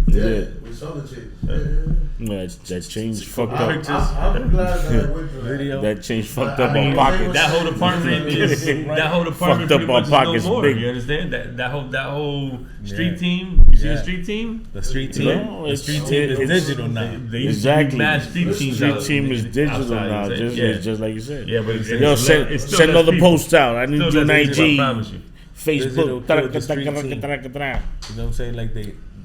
Yeah, we saw the change. Yeah.
That change fucked
I'm
up.
glad that I went through that.
video.
That change fucked
I
up
mean,
our pockets.
That whole department is that whole department
Fucked up
pretty
our
much
pockets
is no more.
big.
You understand that whole street
Yeah.
team? You see
Yeah.
the street team?
the street team.
No,
the
it's-
street team is
it's-
digital now.
They used
Exactly.
to be mad street
The
teams.
street
out-
team is digital
outside,
now,
you
just,
say? Yeah.
just like you said.
Yeah, but it's
Yo,
still
send
less
another
people.
post out. I need
Still
you on
less people, I
IG,
promise you.
Digital
Facebook.
killed the street team.
You
You know what I'm saying? Like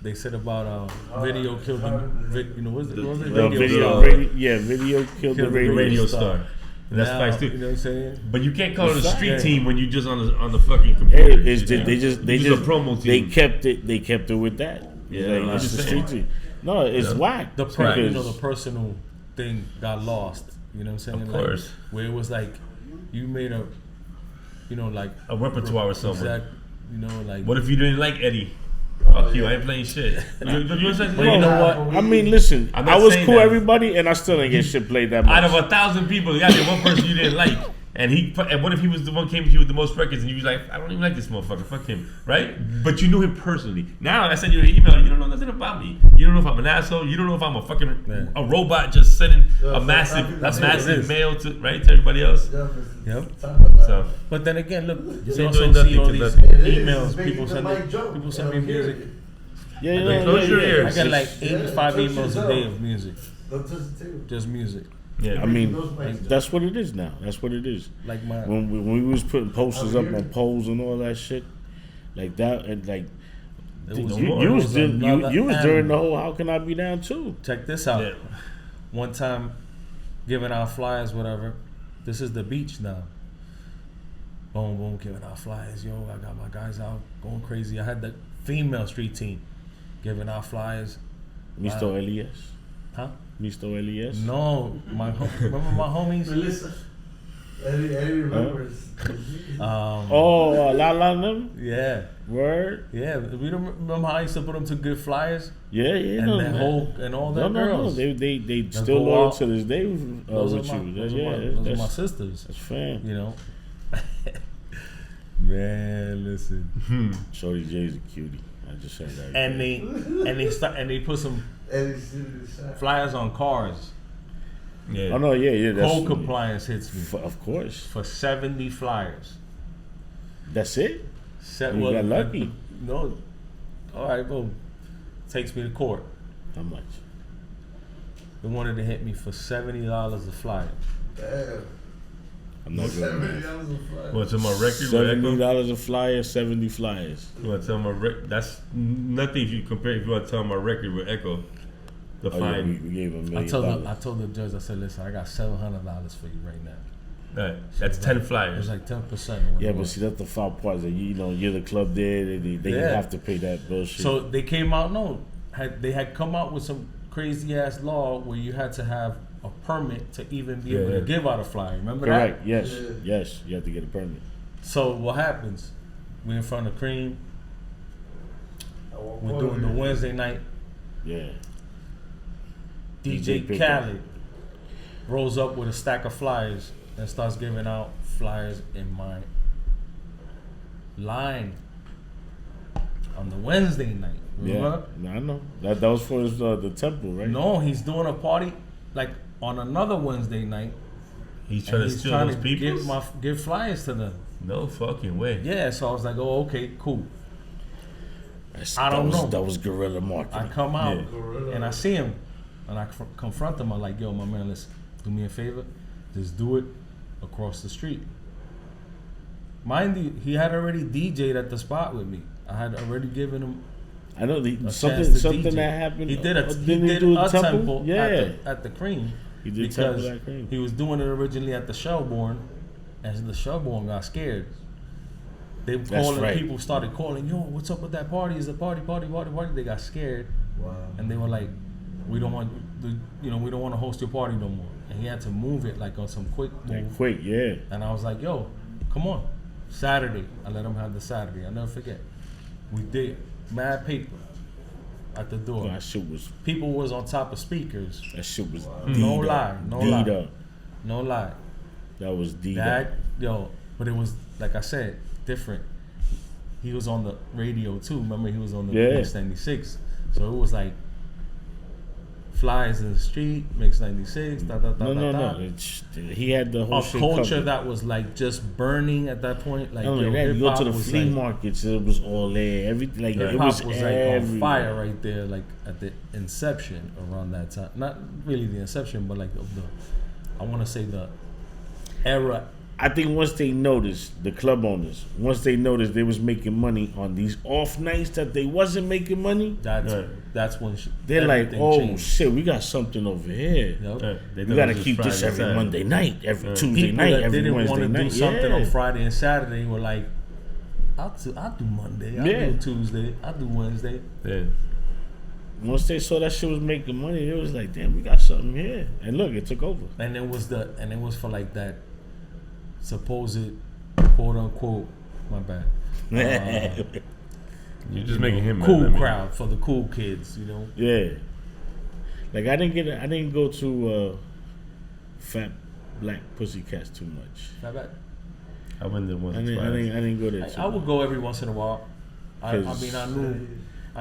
they said about video killed the you know what's it? What was it?
The
Video
video killed the
Killed the
radio.
Radio
star.
star. And that's
Now,
facts
you
too.
know what I'm saying?
But you can't call it a
It's
street
fact.
team when you just on the fucking computer.
It's
you know?
they just
You a promo
they
team.
kept it with that.
Yeah,
Like,
I'm
it's
just
the
saying.
street team. No, it's
Yeah.
whack.
The
Because-
you know, the personal thing got lost. You know what I'm saying?
Of
Like,
course.
where it was like you made a, you know, like
A repertoire with someone.
exact, you know, like.
What if you didn't like Eddie? Fuck you, I ain't playing shit. You know what I'm saying?
But you know what?
I mean, listen,
I'm not
I was
saying
cool
that.
everybody, and I still didn't get shit played that much.
Out of 1,000 people, you got the one person you didn't like. And what if he was the one came to you with the most records and you was like, I don't even like this motherfucker, fuck him, right? But you knew him personally. Now I send you an email, you don't know nothing about me. You don't know if I'm an asshole. You don't know if I'm a fucking a robot just sending a massive mail to to everybody else.
Yep.
So
But then again, look, you
ain't
also
doing nothing
see all
to
these
nothing.
emails. People send me music.
Yeah,
close your
I
ears.
get like 85 emails a day of music,
Don't touch the table.
just music.
yeah,
I mean, that's what it is now. That's what it is.
Like my
When we was putting posters up on poles and all that shit, like that, and like
it was,
more.
you
it
was
was
doing,
another
you was
animal.
during the whole "How Can I Be Down" too.
Check this out.
yeah.
One time, giving out flyers, whatever. This is the beach now. Boom, boom, giving out flyers. Yo, I got my guys out going crazy. I had the female street team giving out flyers.
Mr. Elias,
Huh?
Mr. Elias.
No, remember my homies?
Melissa. Eddie remembers.
Oh, La La them.
Yeah,
Word.
yeah. We don't remember how I used to put them to good flyers
Yeah,
and
no,
that
man.
whole and all that
No.
girls.
They still
go
loyal
out.
to this day
Those
with
are my,
you.
those,
Yeah,
are my, those are my
that's
sisters.
fam.
You know. Man, listen.
Shorty J's a cutie. I just said that.
And they put some
Eddie's in the shot.
flyers on cars.
Yeah.
Oh no, yeah. That's
Code compliance hits me
Of course.
for 70 flyers.
That's it. You
Well,
got lucky.
No. All right, boom. Takes me to court.
How much?
They wanted to hit me for $70 a flyer.
Damn.
I'm not good.
$70
Man.
a fly.
Want to tell my record? with Echo?
$70 a flyer, 70 flyers.
You want to tell my record? That's nothing if you compare. If you want to tell my record with Echo, the
Oh, yeah,
fine.
we gave him $1
I
million.
told the judge, I said, listen, I got $700 for you right now.
Right. That's 10
It was
flyers.
like 10%.
Yeah, but see, that's the foul part. Is that you're the club there. They
Yeah.
have to pay that bullshit.
So they came out. No, they had come out with some crazy ass law where you had to have a permit to even be able
Yeah.
to give out a flyer. Remember
correct.
that?
Yes.
Yeah.
Yes. You have to get a permit.
So what happens? We in front of Cream. We're doing the Wednesday night.
Yeah.
DJ
Pickup.
Khaled rolls up with a stack of flyers and starts giving out flyers in my line on the Wednesday night. Remember?
Yeah. I know. That was for his, the temple, right?
No, he's doing a party like on another Wednesday night.
He's trying to
and he's
steal
trying
those
to
people.
give flyers to them.
No fucking way.
Yeah, so I was like, oh, okay, cool. I
that
don't
was,
know.
That was guerrilla
I
marketing.
come out
Yeah.
and I see him And I confront him. I'm like, yo, my man, listen, do me a favor. Just do it across the street. Mind you, he had already DJ'd at the spot with me. I had already given him.
I know
something
that happened.
He did a temple at the Cream.
He did
because
temple at Cream.
He was doing it originally at the Shelbourne, and the Shelbourne got scared. People started calling, yo, what's up with that party? Is a party? They got scared.
Wow.
And they were like, we don't want to host your party no more. And he had to move it like on some quick move.
Quick, yeah.
And I was like, yo, come on. Saturday. I let him have the Saturday. I'll never forget. We did mad paper at the door.
That shit was.
People was on top of speakers.
That shit was.
No lie.
That was
but it was, like I said, different. He was on the radio too. Remember, he was on the Mix 96. So it was like flyers in the street, Mix 96.
No. He had the whole shit
culture
covered.
that was like just burning at that point. Like,
you go to the flea markets, it was all there. Everything like it was
like on fire right there, like at the inception around that time. Not really the inception, but like I want to say the era.
I think once they noticed, the club owners, they was making money on these off nights that they wasn't making money.
That's when
they're like, oh
changed.
Shit, we got something over here.
Yep.
We gotta keep this every Monday night, every Tuesday
People
night,
that
every
didn't
Wednesday
want to
night.
do something on Friday and Saturday were like, I'll do Monday, I'll do Tuesday, I'll do Wednesday.
Yeah.
Once they saw that shit was making money, it was like, damn, we got something here. And look, it took over.
And it was for like that supposed quote unquote, my bad.
You're just making him
cool crowd for the cool kids, you know.
Yeah. Like I didn't go to Fat Black Pussycats too much.
Not bad.
I went there once.
I didn't go there.
I would go every once in a while. I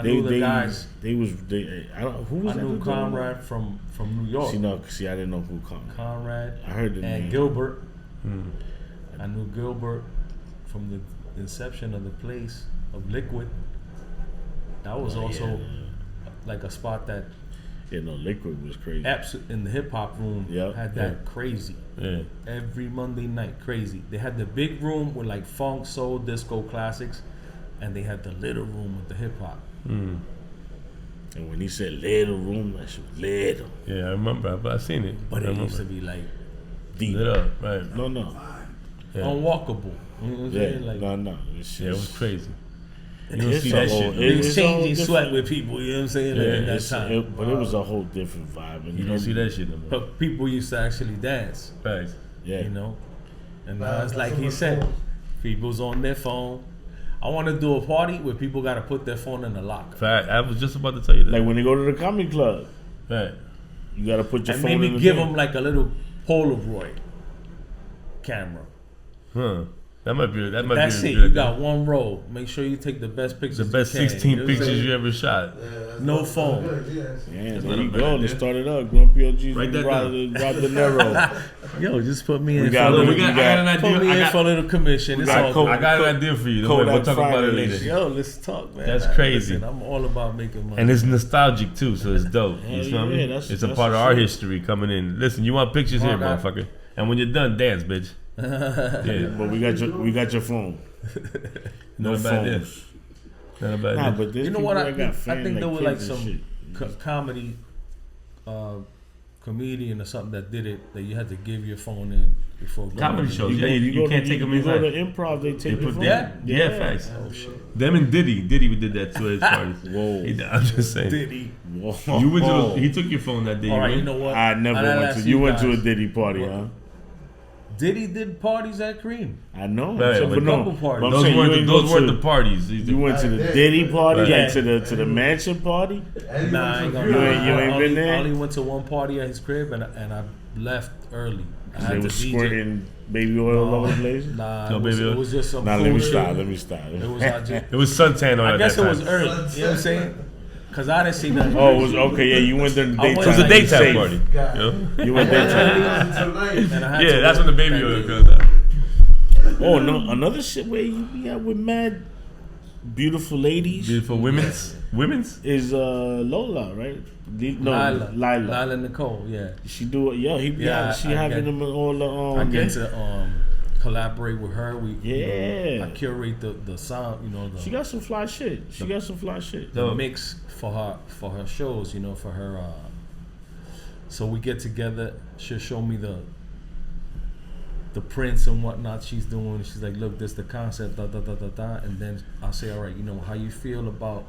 knew the guys.
Who was
I knew Conrad from New York.
See, I didn't know who
Conrad.
I heard the name.
And Gilbert. I knew Gilbert from the inception of the place of Liquid. That was also like a spot that.
Yeah, no, Liquid was crazy.
In the hip hop room had that crazy.
Yeah.
Every Monday night, crazy. They had the big room with like funk, soul, disco classics, and they had the little room with the hip hop.
And when he said little room, that shit was little.
Yeah, I remember. But I seen it.
But it used to be like
deep.
Lit up, right?
No.
Yeah.
Unwalkable. You know what I'm saying? Like,
no.
It was crazy. You
It's
don't see that shit.
It was changing sweat with people, you know what I'm saying?
Yeah,
in that time.
But it was a whole different vibe. And
You don't see that shit no more.
But people used to actually dance.
Right.
Yeah.
You know? And now it's like he said, people's on their phone. I want to do a party where people got to put their phone in the locker.
Fact. I was just about to tell you that.
Like when they go to the comedy club,
Right.
you got to put your
And
phone in
maybe
the
give
thing.
them like a little Polaroid camera.
Huh. That might be.
That's
be
it.
a good
You
idea.
got one roll. Make sure you take the best pictures.
The best
you can,
16
you know what I'm
pictures
saying?
you ever shot.
No phone.
Yeah,
not
there
a
you
bad
go.
idea.
Let's start it up. Grumpy OG's
Write that
Rob Dinero.
Yo, just put me in.
We got
for a
a
little,
little-
I got an
put me
idea.
in for a little commission. It's
got
all
Coke.
good.
I got an idea for you. Don't worry, we'll talk about it
Fridays.
later.
Yo, let's talk, man.
That's crazy.
Listen, I'm all about making money.
And it's nostalgic too, so it's dope.
Hell
You know what I
yeah,
mean?
that's-
It's a
that's
part of
what's
our
up.
history coming in. Listen, you want pictures here,
Alright.
motherfucker. And when you're done, dance, bitch. Yeah.
But we got your phone. No
Not a bad idea.
phones.
Not a bad
Nah,
idea.
but there's
You know
people
what?
that
I
got
think
fans
there was like
kids and
some
shit.
comedy comedian or something that did it that you had to give your phone in before going.
Comedy shows.
You
Yeah,
go-
you
go
can't
to-
take them
You go to
inside.
improv, they take
They
your
put
phone.
that? Yeah, facts.
Oh shit.
Them and Diddy did that to his parties.
Whoa.
I'm just saying.
Diddy.
Whoa.
You went to he took your phone that day.
All right,
right?
you know what?
I never
I'll
went
ask
to. You went to a
guys.
Diddy party, huh?
Diddy did parties at Cream.
I know.
Right,
So,
but
but no,
couple parties.
but I'm
Those
saying
weren't
you
the,
ain't
those
go
weren't
to-
the parties.
You went to the Diddy party,
Right.
like to the mansion party.
Nah, I ain't gonna
You
lie.
ain't- you ain't
I
been
only-
there?
I only went to one party at his crib and I left early. I
They
had to
was
DJ.
squirting baby oil all over the place.
Nah,
No
it was,
baby oil.
it was just some
Nah,
cool
let me
shit.
stop. Let me stop.
It was I just,
It was suntan on
I
at
guess
that
it
time.
was early. You know what I'm saying? Cause I didn't see nothing.
Oh, it was okay. Yeah, you went there in the
I went
daytime.
It was a
Like,
daytime
safe.
party. You know?
You went daytime.
And I had
Yeah,
to
that's
work
when the baby
that
oil
day.
comes out.
Oh no, another shit where you be out with mad beautiful ladies
Beautiful women's.
is Lola, right? No,
Lila Nicole, yeah.
She do it. Yo, she having them in all the
I get to collaborate with her. I curate the sound.
She got some fly shit.
The mix for her shows. For her. So we get together. She'll show me the prints and whatnot she's doing. She's like, look, this the concept, and then I'll say, all right, how you feel about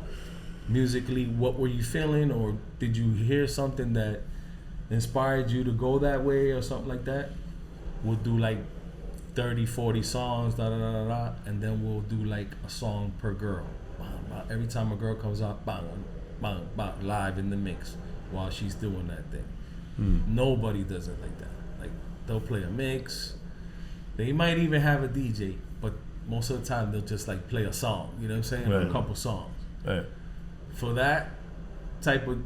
musically, what were you feeling, or did you hear something that inspired you to go that way or something like that? We'll do like 30, 40 songs, and then we'll do like a song per girl. Every time a girl comes out, bang, bang, bang, live in the mix while she's doing that thing. Nobody does it like that. Like, they'll play a mix. They might even have a DJ, but most of the time they'll just like play a song. You know what I'm saying?
Right.
A couple songs.
Right.
For that type of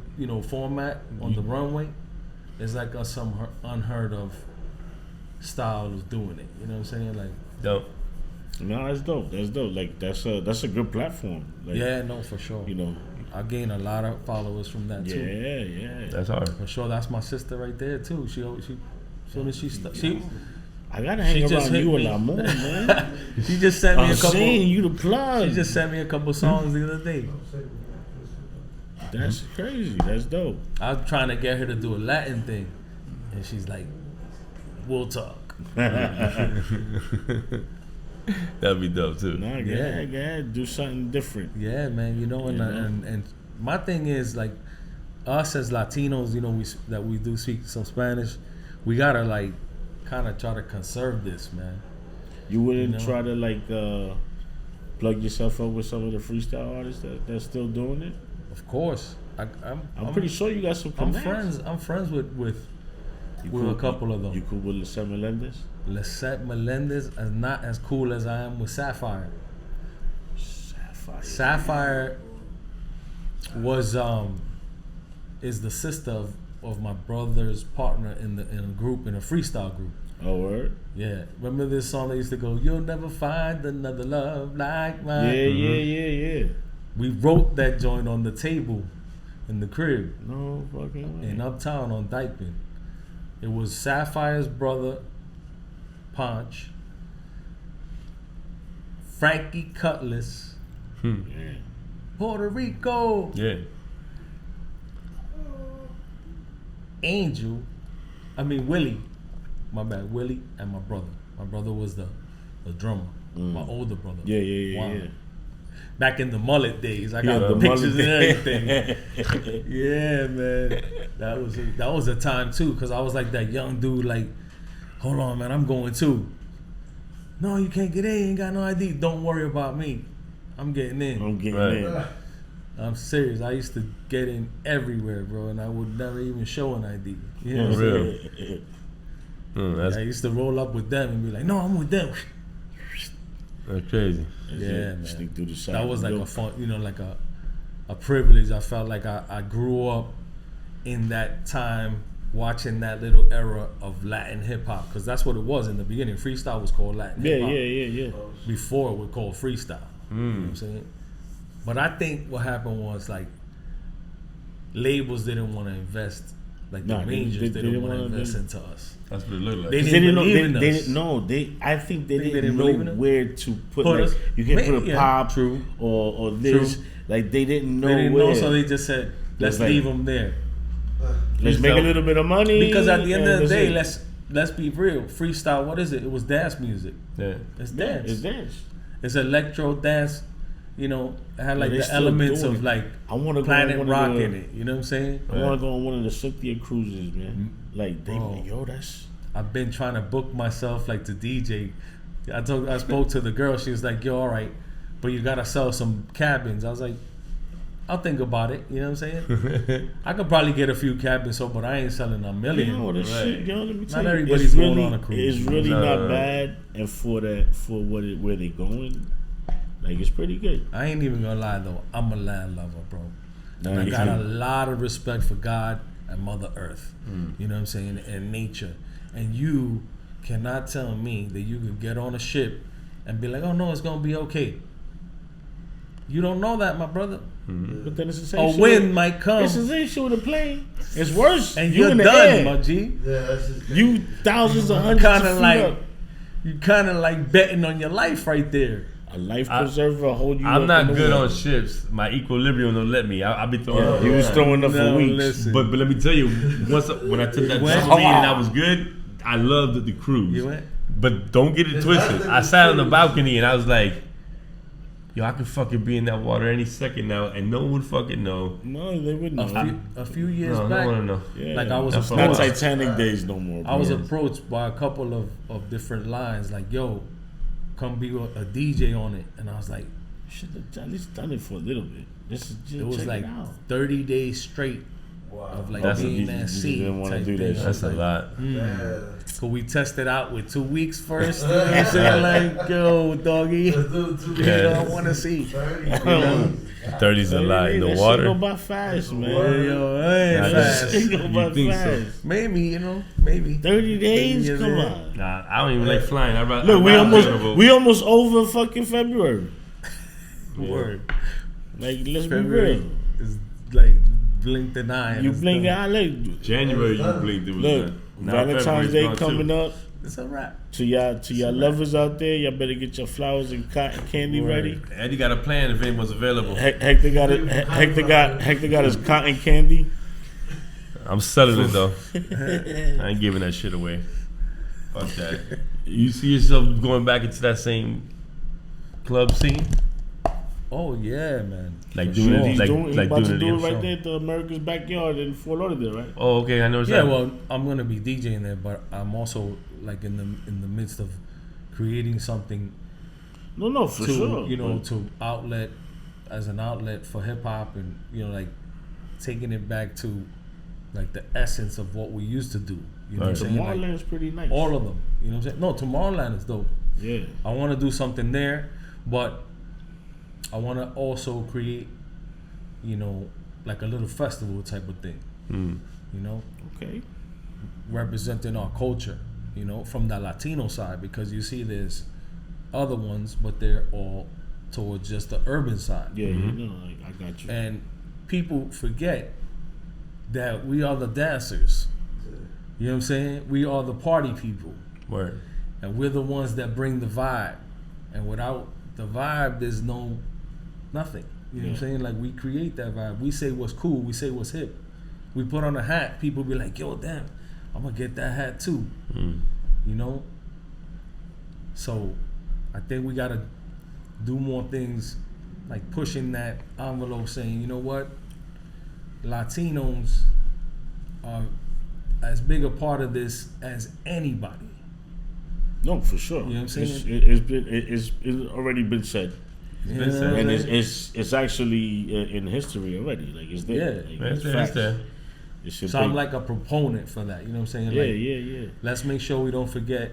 format on the runway, it's like some unheard of style of doing it. You know what I'm saying? Like,
Dope.
No, that's dope. Like, that's a good platform. Like,
yeah, no, for sure. I gain a lot of followers from that too.
Yeah.
That's hard.
For sure, that's my sister right there too. She soon as she
I gotta hang
just
around
hit
you a
me.
lot more, man.
she just sent me
I'm
a couple.
seeing you the plug.
She just sent me a couple songs the other day.
That's crazy. That's dope.
I was trying to get her to do a Latin thing, and she's like, "We'll talk."
That'd be dope too.
Nah, yeah, do something different.
Yeah, man. And my thing is, like, us as Latinos, we do speak some Spanish. We gotta like kind of try to conserve this, man.
You wouldn't try to like plug yourself up with some of the freestyle artists that's still doing it?
Of course,
I'm pretty sure you got some
I'm
connects.
friends with
cool,
a couple of them.
You cool with Lisette Melendez?
Lisette Melendez is not as cool as I am with Sapphire. Sapphire was is the sister of my brother's partner in a freestyle group.
Oh, word?
Yeah. Remember this song that used to go, "You'll never find another love like mine."
Yeah.
We wrote that joint on the table in the crib
No fucking way.
in Uptown on Dykeman. It was Sapphire's brother, Ponch, Frankie Cutlass,
Yeah.
Puerto Rico,
Yeah.
Willie. My bad, Willie and my brother. My brother was the drummer. My older brother.
Yeah.
Wow. Back in the mullet days, I
Yeah,
got
the
pictures and
mullet
everything. Yeah, man, that was a time too, because I was like that young dude. Like, hold on, man, I'm going too. No, you can't get in. You ain't got no ID. Don't worry about me. I'm getting in.
I'm getting
Right.
in.
I'm serious. I used to get in everywhere, bro, and I would never even show an ID. You know what I'm
For
saying?
real. That's
I used to roll up with them and be like, "No, I'm with them."
crazy.
Yeah, man.
Sneak through the side
That was like
window.
a fun, like a privilege. I felt like I grew up in that time watching that little era of Latin hip hop, because that's what it was in the beginning. Freestyle was called Latin hip hop.
Yeah.
Before it was called freestyle. You know what I'm saying? But I think what happened was, like, labels didn't want to invest, like the majors didn't want to invest into us.
That's what it looked like.
They
They
didn't
didn't know.
believe in
They
us.
didn't know. I think they
Think they
didn't
didn't believe in
know
it?
where to put.
Put
Like,
us-
you can put a
yeah.
pop
True.
or this.
True.
Like they didn't know
They didn't
where.
know, so they just said, "Let's
like-
leave them there."
Let's make a little bit of money.
Because at the end of the
and
day,
that's it.
let's be real. Freestyle, what is it? It was dance music.
Yeah.
It's
Yeah,
dance.
it's dance.
It's electro dance. It had like
they
the
still
elements
doing
of
it.
like
I wanna go
Planet
on one
Rock
of the-
in it. You know what I'm saying?
I want to go on one of the Cynthia cruises, man. Like they,
Bro.
yo, that's.
I've been trying to book myself like to DJ. I spoke to the girl. She was like, "Yo, all right, but you gotta sell some cabins." I was like, "I'll think about it." You know what I'm saying? I could probably get a few cabins, but I ain't selling a million.
Yo, this
Right.
shit, yo, let me tell
Not
you,
everybody's
it's
going
really,
on a cruise.
It's really
No.
not bad, and for where they going, like it's pretty good.
I ain't even gonna lie though. I'm a land lover, bro.
No,
And I
you
got a
can't.
lot of respect for God and Mother Earth. You know what I'm saying? And nature. And you cannot tell me that you could get on a ship and be like, "Oh no, it's gonna be okay." You don't know that, my brother.
But then it's the same
A
shit.
wind might come.
It's the same shit with a plane. It's worse.
And
you
you're
in the
done,
air.
my G.
Yeah, that's just
You thousands of hundreds
Kind
of
of
feet
like
up.
you kind of like betting on your life right there.
A life preserver hold you.
I'm
up
not
in the
good
water.
on ships. My equilibrium don't let me. I'll be throwing.
He was throwing up for
No,
weeks.
listen.
But let me tell you, when I took that
When-
submarine and I was good, I loved the cruise.
You went?
But don't get it twisted. I sat on the balcony and I was like, yo, I could fucking be in that water any second now, and no one would fucking know.
No, they wouldn't know.
A few years
No,
back,
I don't want to know.
Yeah.
like I was
That's
It's not
approached.
Titanic days no more.
I was
bro.
approached by a couple of different lines, like, "Yo, come be a DJ on it," and I was like,
Should have at least done it for a little bit. This is just
it was
check
like
it out.
30 days straight of like
That's
being
you
that
just
sea
didn't wanna
type
do that
thing.
shit.
I was
That's a
like,
lot.
Yeah.
Could we test it out with 2 weeks first? You know what I'm saying? Like, yo, doggy,
Let's do it too.
Yeah.
I want to see.
30's a lot in the
That shit
water.
go by fast, man.
Hey, yo, I ain't
Nah,
fast.
Shit go by
think so?
fast.
Maybe, you know, maybe.
30 days?
Yeah,
Come
yeah.
on.
Nah, I don't even like flying. I'd rather,
Look,
I'd
we almost over fucking February.
Word.
Like, let's
February
be real.
is like blink the eye.
You
It's
blink
done.
your eye, look.
January, you blinked. It was
Look,
done. Now
Valentine's
February's
Day
gone,
coming
too.
up.
It's a wrap.
To y'all lovers out there, y'all better get your flowers and cotton candy ready.
Eddie got a plan if anyone's available.
Hector got it. Hector got his cotton candy.
I'm selling it though. I ain't giving that shit away. Fuck that. You see yourself going back into that same club scene?
Oh yeah, man.
Like
For
doing
sure.
it,
He's
like,
doing, he's
like
about
doing
to
it
do it
again.
right there at the America's Backyard in Fort Lauderdale, right?
Oh, okay, I know
Yeah,
that.
well, I'm gonna be DJing there, but I'm also like in the midst of creating something
No, for
to
sure.
you know
But
to outlet as an outlet for hip hop and you know like taking it back to like the essence of what we used to do. You know what I'm saying? Like,
Tomorrowland's pretty nice.
all of them. You know what I'm saying? No, Tomorrowland is dope.
Yeah.
I want to do something there, but I want to also create, you know, like a little festival type of thing. You know,
Okay.
representing our culture. You know, from the Latino side, because you see there's other ones, but they're all towards just the urban side.
Yeah, you know, like, I got you.
And people forget that we are the dancers. You know what I'm saying? We are the party people.
Word.
And we're the ones that bring the vibe. And without the vibe, there's nothing. You know what I'm saying? Like, we create that vibe. We say what's cool. We say what's hip. We put on a hat. People be like, yo, damn, I'm going to get that hat too. You know? So, I think we got to do more things like pushing that envelope saying, you know what? Latinos are as big a part of this as anybody.
No, for sure.
You know what I'm saying?
It's already been said,
You know what I'm
and
saying?
it's actually in history already. Like it's there.
Yeah.
Like,
It's there, it's
facts.
there.
It's a
So I'm
big-
like a proponent for that. You know what I'm saying?
yeah,
Like,
yeah.
let's make sure we don't forget.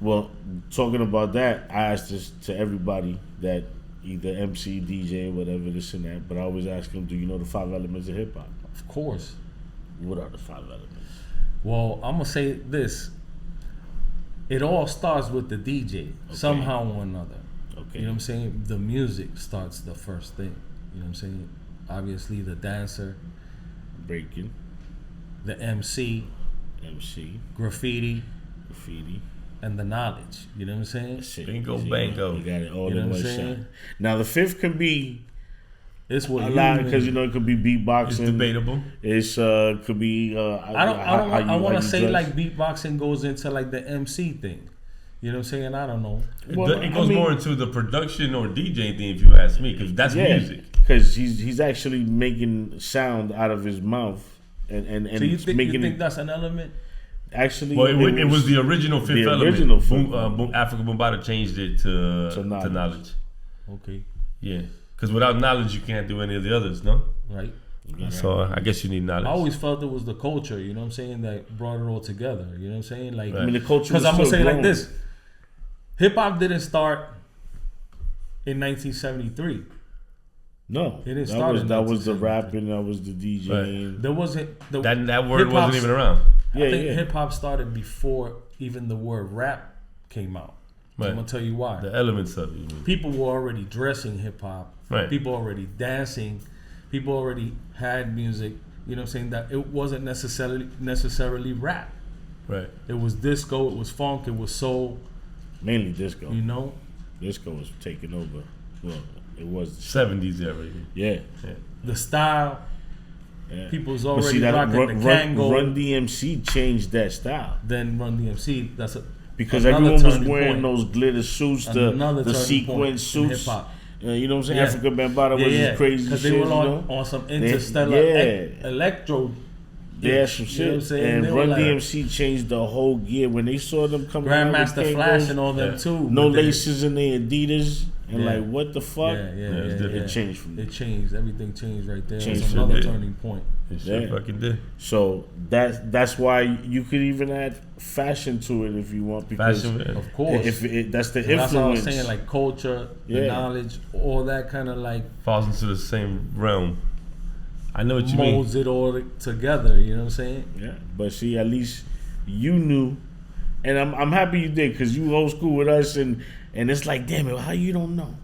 Well, talking about that, I asked this to everybody that either MC, DJ, whatever, this and that. But I always ask them, do you know the 5 elements of hip hop?
Of course.
What are the 5 elements?
Well, I'm gonna say this. It all starts with the DJ somehow or another.
Okay.
You know what I'm saying? The music starts the first thing. You know what I'm saying? Obviously, the dancer,
Breaking,
the MC,
MC,
graffiti,
graffiti.
and the knowledge. You know what I'm saying?
Shit.
Bingo,
You
bango.
You got it all
You know
in
what
one
I'm saying?
shot. Now the 5th can be
It's what
a
you
lot
mean.
because you know it could be beatboxing.
It's debatable.
It's could be.
I want to say like beatboxing goes into like the MC thing. You know what I'm saying? I don't know.
Well,
it goes
I mean-
more into the production or DJ thing, if you ask me, because that's music.
because he's actually making sound out of his mouth and
So you think
making
that's an element?
actually.
Well, it was the original Fifth Element.
original Fifth
Boom,
Element.
Africa Bombata changed it to
knowledge.
knowledge.
Okay,
Yeah, because without knowledge, you can't do any of the others, no?
right.
So I guess you need knowledge.
I always felt it was the culture, you know what I'm saying, that brought it all together. You know what I'm saying? Like,
Right.
I mean, the culture.
because
was
I'm gonna
still
say like
growing.
this: hip hop didn't start in 1973.
No,
It didn't
that
start
was
in
that was the
1973.
rapping. That was the DJing.
There wasn't the,
that word
hip-hop's-
wasn't even around.
Yeah,
I think
yeah.
hip hop started before even the word rap came out.
Right.
I'm gonna tell you why.
The elements of it. You mean.
People were already dressing hip hop.
Right.
People already dancing. People already had music. You know what I'm saying? That it wasn't necessarily rap.
Right.
It was disco. It was funk. It was soul.
Mainly disco.
You know.
Disco was taking over. Well, it was
70s era.
Yeah.
The style.
Yeah.
People was
But see,
already
that
rocking the Kango.
Run DMC changed that style.
Then Run DMC. That's a
Because
another
everyone was
turning
wearing
point.
those glitter suits,
Another
the
turning
sequin
point in
suits.
hip-hop.
You know what I'm saying?
Yeah.
Africa Bambaataa was just crazy
Because
shit.
they were
you know?
on some interstellar electro.
They had some
You know what I'm
shit.
saying?
And
They were
Run
like
DMC changed the whole gear. When they saw them coming out with
Grandmaster
Kangos,
Flash and all them
Yeah.
too.
no
but they-
laces in their Adidas. And
Yeah.
like, what the fuck? It changed from
It changed. Everything changed right there.
Changed
It was
from
another
there.
turning point.
It sure
Yeah.
fucking did.
So that's why you could even add fashion to it if you want. Because
Fashion, man.
Of course.
if that's the
And
influence.
that's what I was saying, like culture, the
Yeah.
knowledge, all that kind of like
Falls into the same realm. I know what you
molds it all together. You know what I'm saying?
Yeah, but see, at least you knew, and I'm happy you did because you old school with us, and it's like, damn it, how you don't know?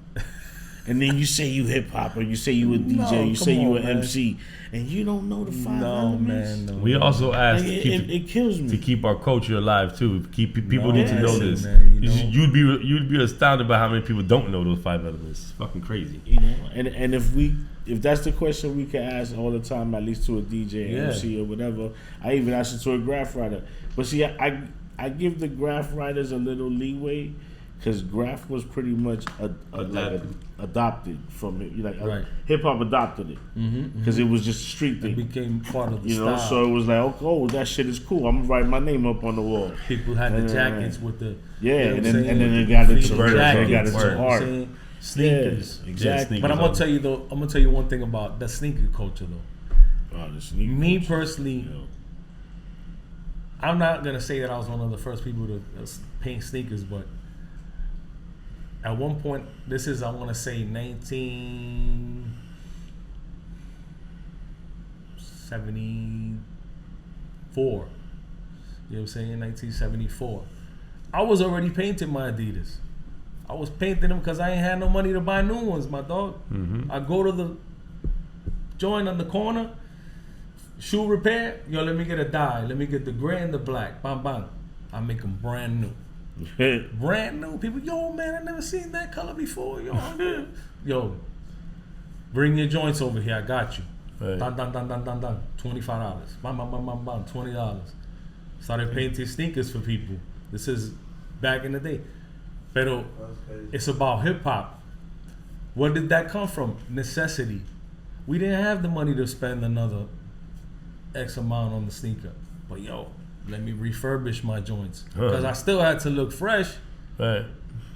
And then you say you hip hop, or you say you a DJ,
No,
you say
come
you
on,
an
man.
MC, and you don't know the five
No,
elements.
man. No.
mean. We also asked
Like,
to keep
it kills me.
to keep our culture alive too. People
No,
need to know
listen,
this.
man, you know.
You'd be astounded by how many people don't know those 5 elements. It's fucking crazy.
You know, and if that's the question we can ask all the time, at least to a DJ,
Yeah.
MC, or whatever. I even asked it to a graph writer. But see, I give the graph writers a little leeway because graph was pretty much adopted from it.
Right.
Hip hop adopted it because it was just a street
It
thing.
became part of the
You know,
style.
so it was like, oh, that shit is cool. I'm gonna write my name up on the wall.
People had the
Yeah.
jackets with the
Yeah,
you know
and
what I'm
then
saying?
it got into
Freedom
bird,
jackets,
it got into
word.
you know what I'm
art.
saying? Sneakers.
Yeah, exactly.
But I'm gonna tell you though. I'm gonna tell you one thing about the sneaker culture though.
Oh, the sneaker
Me
culture,
personally,
you know.
I'm not gonna say that I was one of the first people to paint sneakers, but at one point, this is I want to say 1974. You know what I'm saying? 1974. I was already painting my Adidas. I was painting them because I ain't had no money to buy new ones, my dog. I go to the joint on the corner, shoe repair. Yo, let me get a dye. Let me get the gray and the black. Bam, bam. I make them brand new. Brand new. People, yo, man, I never seen that color before. Yo, bring your joints over here. I got you.
Right.
Dun, dun, dun, dun, dun, dun. $25. Bam, bam, bam, bam, bam. $20. Started painting sneakers for people. This is back in the day. Pero
That's crazy.
it's about hip hop. Where did that come from? Necessity. We didn't have the money to spend another X amount on the sneaker. But yo, let me refurbish my joints. Because I still had to look fresh,
Right.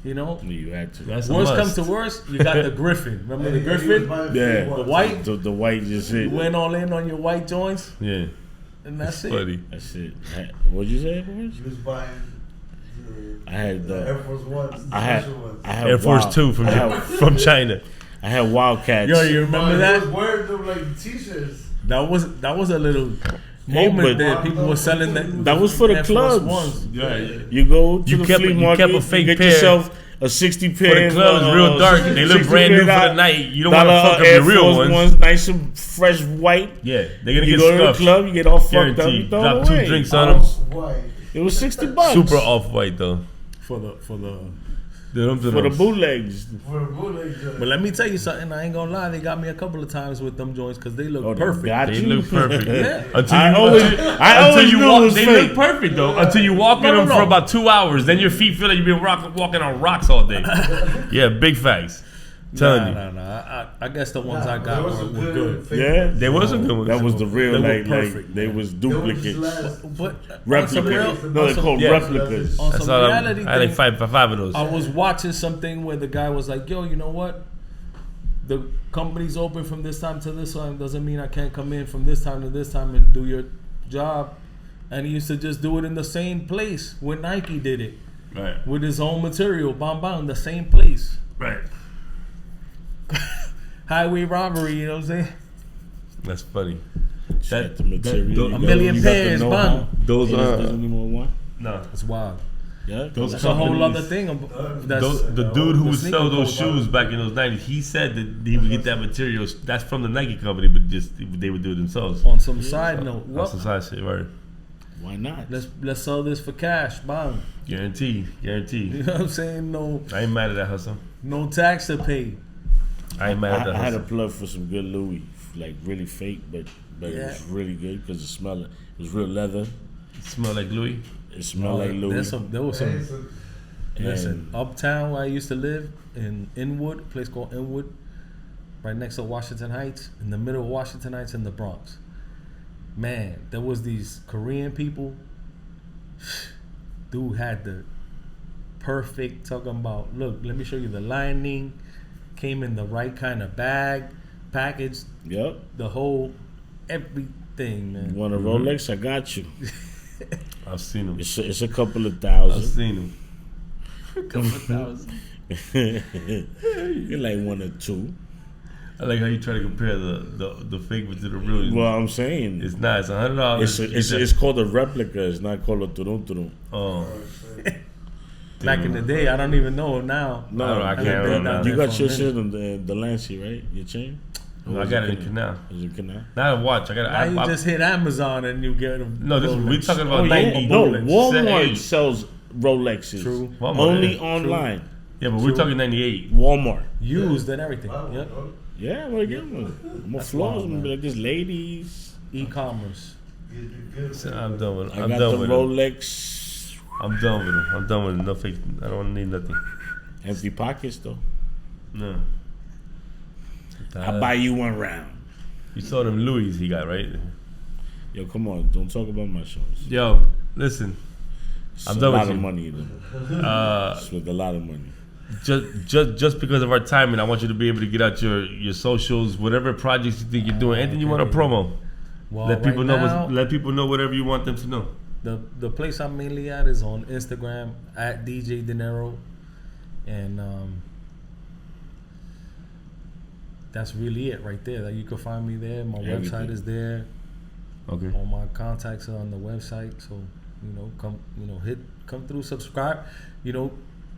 you know?
You had to.
That's a
Worst
must.
comes to worst, you got the Griffin. Remember the
He was
Griffin?
buying
Yeah.
free ones.
The white?
The white just hit.
You went all in on your white joints,
Yeah.
and that's it.
Funny.
That's it. What'd you say, boys?
He was buying
I had
the Air Force Ones, the
I had
special ones.
I had
Air Force
Wild-
2 from
I had,
from China.
I had Wildcats.
Yo, you remember
He
that?
was wearing them like t-shirts.
That was a little
Hey,
moment
but-
there. People were selling that.
That was for the
Air Force
clubs.
Ones.
Yeah.
You go to
You
the
kept
flea
a- you
market,
kept a fake
get
pair.
yourself a 60 pair.
For the clubs, real dark. They look
60
brand new for
pair
the night. You don't want to
dollar
fuck up
Air
your real
Force
ones.
nice and fresh white.
Yeah, they're gonna
You
get
go to the
scuffed.
club, you get all fucked up. You
Guaranteed.
throw
Drop
it
2
away.
drinks on them.
White.
It was $60.
Super off white though.
for the
for the bootlegs.
For a bootleg joint.
But let me tell you something. I ain't gonna lie. They got me a couple of times with them joints because they look
Oh, they
perfect.
got
They
you.
look perfect.
Yeah.
Until
I
you,
always
until you
knew it
walk,
was
they
fake.
look perfect though. Until you walk in them for about 2 hours, then your feet feel like you've been walking on rocks all day. Yeah, big facts. Telling you,
Nah. I guess the ones I
There
got
was
were
some
good.
fake
Yeah,
ones.
there was a good one.
that was the real
They were
like
perfect,
they
man.
was
They were just
duplicates,
last-
But
replicas. No, they're called
yeah.
replicas.
on
That's
some
all
reality
I had
thing,
like five of those.
I was watching something where the guy was like, "Yo, you know what? The company's open from this time to this time. Doesn't mean I can't come in from this time to this time and do your job." And he used to just do it in the same place where Nike did it
Right,
with his own material, bam, the same place.
right.
Highway robbery, you know what I'm saying?
That's funny.
Got the material.
that-
You
a
got-
million
you got the
pairs,
know-how.
bang.
Those
There's only more one.
no.
It's wild.
Yeah,
Those
That's a whole
companies-
other thing. That's
The dude who
the
would
sneaker
sell those
culture.
shoes back in those 90s, he said that he would get that material. That's from the Nike company, but just they would do it themselves.
On some side note,
That's some side shit, right?
why not?
let's sell this for cash, bang.
Guaranteed.
You know what I'm saying? No,
I ain't mad at that hustle.
no tax to pay.
I ain't mad at that
I had a
hustle.
plug for some good Louis, like really fake, but it
Yeah.
was really good because it was real leather.
Smell like Louis.
It smelled like Louis.
There was some.
Hey,
Listen, uptown where I used to live in Inwood, a place called Inwood, right next to Washington Heights, in the middle of Washington Heights in the Bronx. Man, there was these Korean people. Dude had the perfect talking about. Look, let me show you the lining. Came in the right kind of bag, package,
Yep.
the whole everything, man.
You want a Rolex? I got you.
I've seen him.
It's a couple of
I've
thousand.
seen him.
You're like one or two.
I like how you try to compare the fake to the real.
Well, I'm saying
It's not. It's $100.
it's called a replica. It's not called a turum turum.
Oh,
Back in the day, I don't even know now.
No,
I can't
haven't been
remember
down
now.
You
there
got
for a
your
minute.
shit on the Lancey, right? Your chain? Or
I
was
got it in Canal.
Is it Canal?
Not a watch. I got.
Now you just hit Amazon and you get a
No, this we
Rolex.
talking about
Oh, yeah.
Nike.
No,
Rolex.
Walmart
Hey.
sells Rolexes.
True.
Walmart,
Only
yeah.
online.
Yeah, but we're talking 98.
Walmart.
used and everything. Yep.
Yeah, I'm gonna get one. I'm gonna floss
wild,
them. Be
man.
like this, ladies.
E-commerce.
I'm done with.
I
I'm
got
done
the
with.
Rolex.
I'm done with him. I'm done with him. No fake. I don't need nothing.
Empty pockets though.
No.
I'll buy you one round.
You saw them Louis he got, right?
Yo, come on, don't talk about my shows.
Yo, listen.
It's
I'm
a
done
lot
with
of
you.
money though. It's with a lot of money.
Just because of our timing, I want you to be able to get out your socials, whatever projects you think you're doing, anything you want to promo.
Well,
Let people
right
know.
now,
Let people know whatever you want them to know.
the place I'm mainly at is on Instagram at DJ Dinero, and that's really it right there. Like, you can find me there. My
Everything.
website is there.
Okay.
All my contacts are on the website. So come through, subscribe.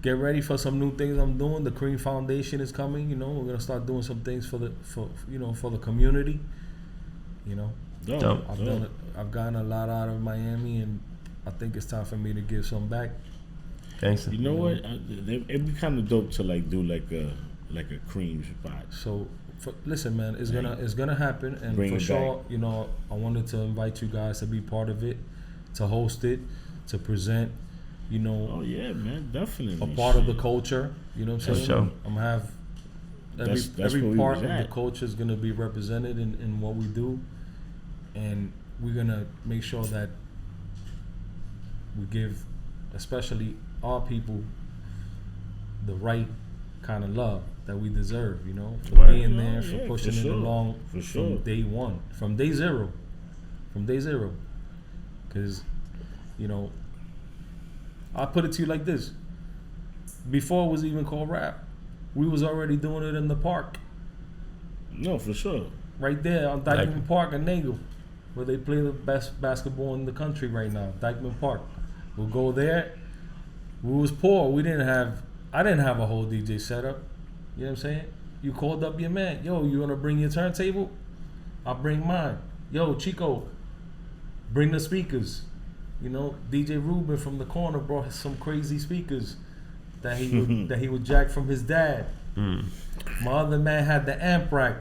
Get ready for some new things I'm doing. The Cream Foundation is coming. We're gonna start doing some things for the community.
Dope.
I've gotten a lot out of Miami, and I think it's time for me to give some back.
Gangster.
You know what? It'd be kind of dope to do like a cream spot.
So, listen, man, it's gonna happen, and
Bring
for
it
sure, I wanted to invite you guys to be part of it, to host it, to present.
Oh yeah, man, definitely.
A part of the culture. You know what I'm
For
saying?
sure.
I'm gonna have
That's
every
where we
part
was
of the
at.
culture is gonna be represented in what we do, and we're gonna make sure that we give, especially our people, the right kind of love that we deserve. For
Right.
being there, for
Yeah,
pushing
for
it
sure.
along
For sure.
from day one, from day zero, because I put it to you like this: before it was even called rap, we was already doing it in the park,
No, for sure.
right there on Dykeman
Like-
Park in Nagel, where they play the best basketball in the country right now. Dykeman Park. We'll go there. We was poor. I didn't have a whole DJ setup. You know what I'm saying? You called up your man. Yo, you wanna bring your turntable? I'll bring mine. Yo, Chico, bring the speakers. DJ Ruben from the corner brought some crazy speakers that he would jack from his dad. My other man had the amp rack.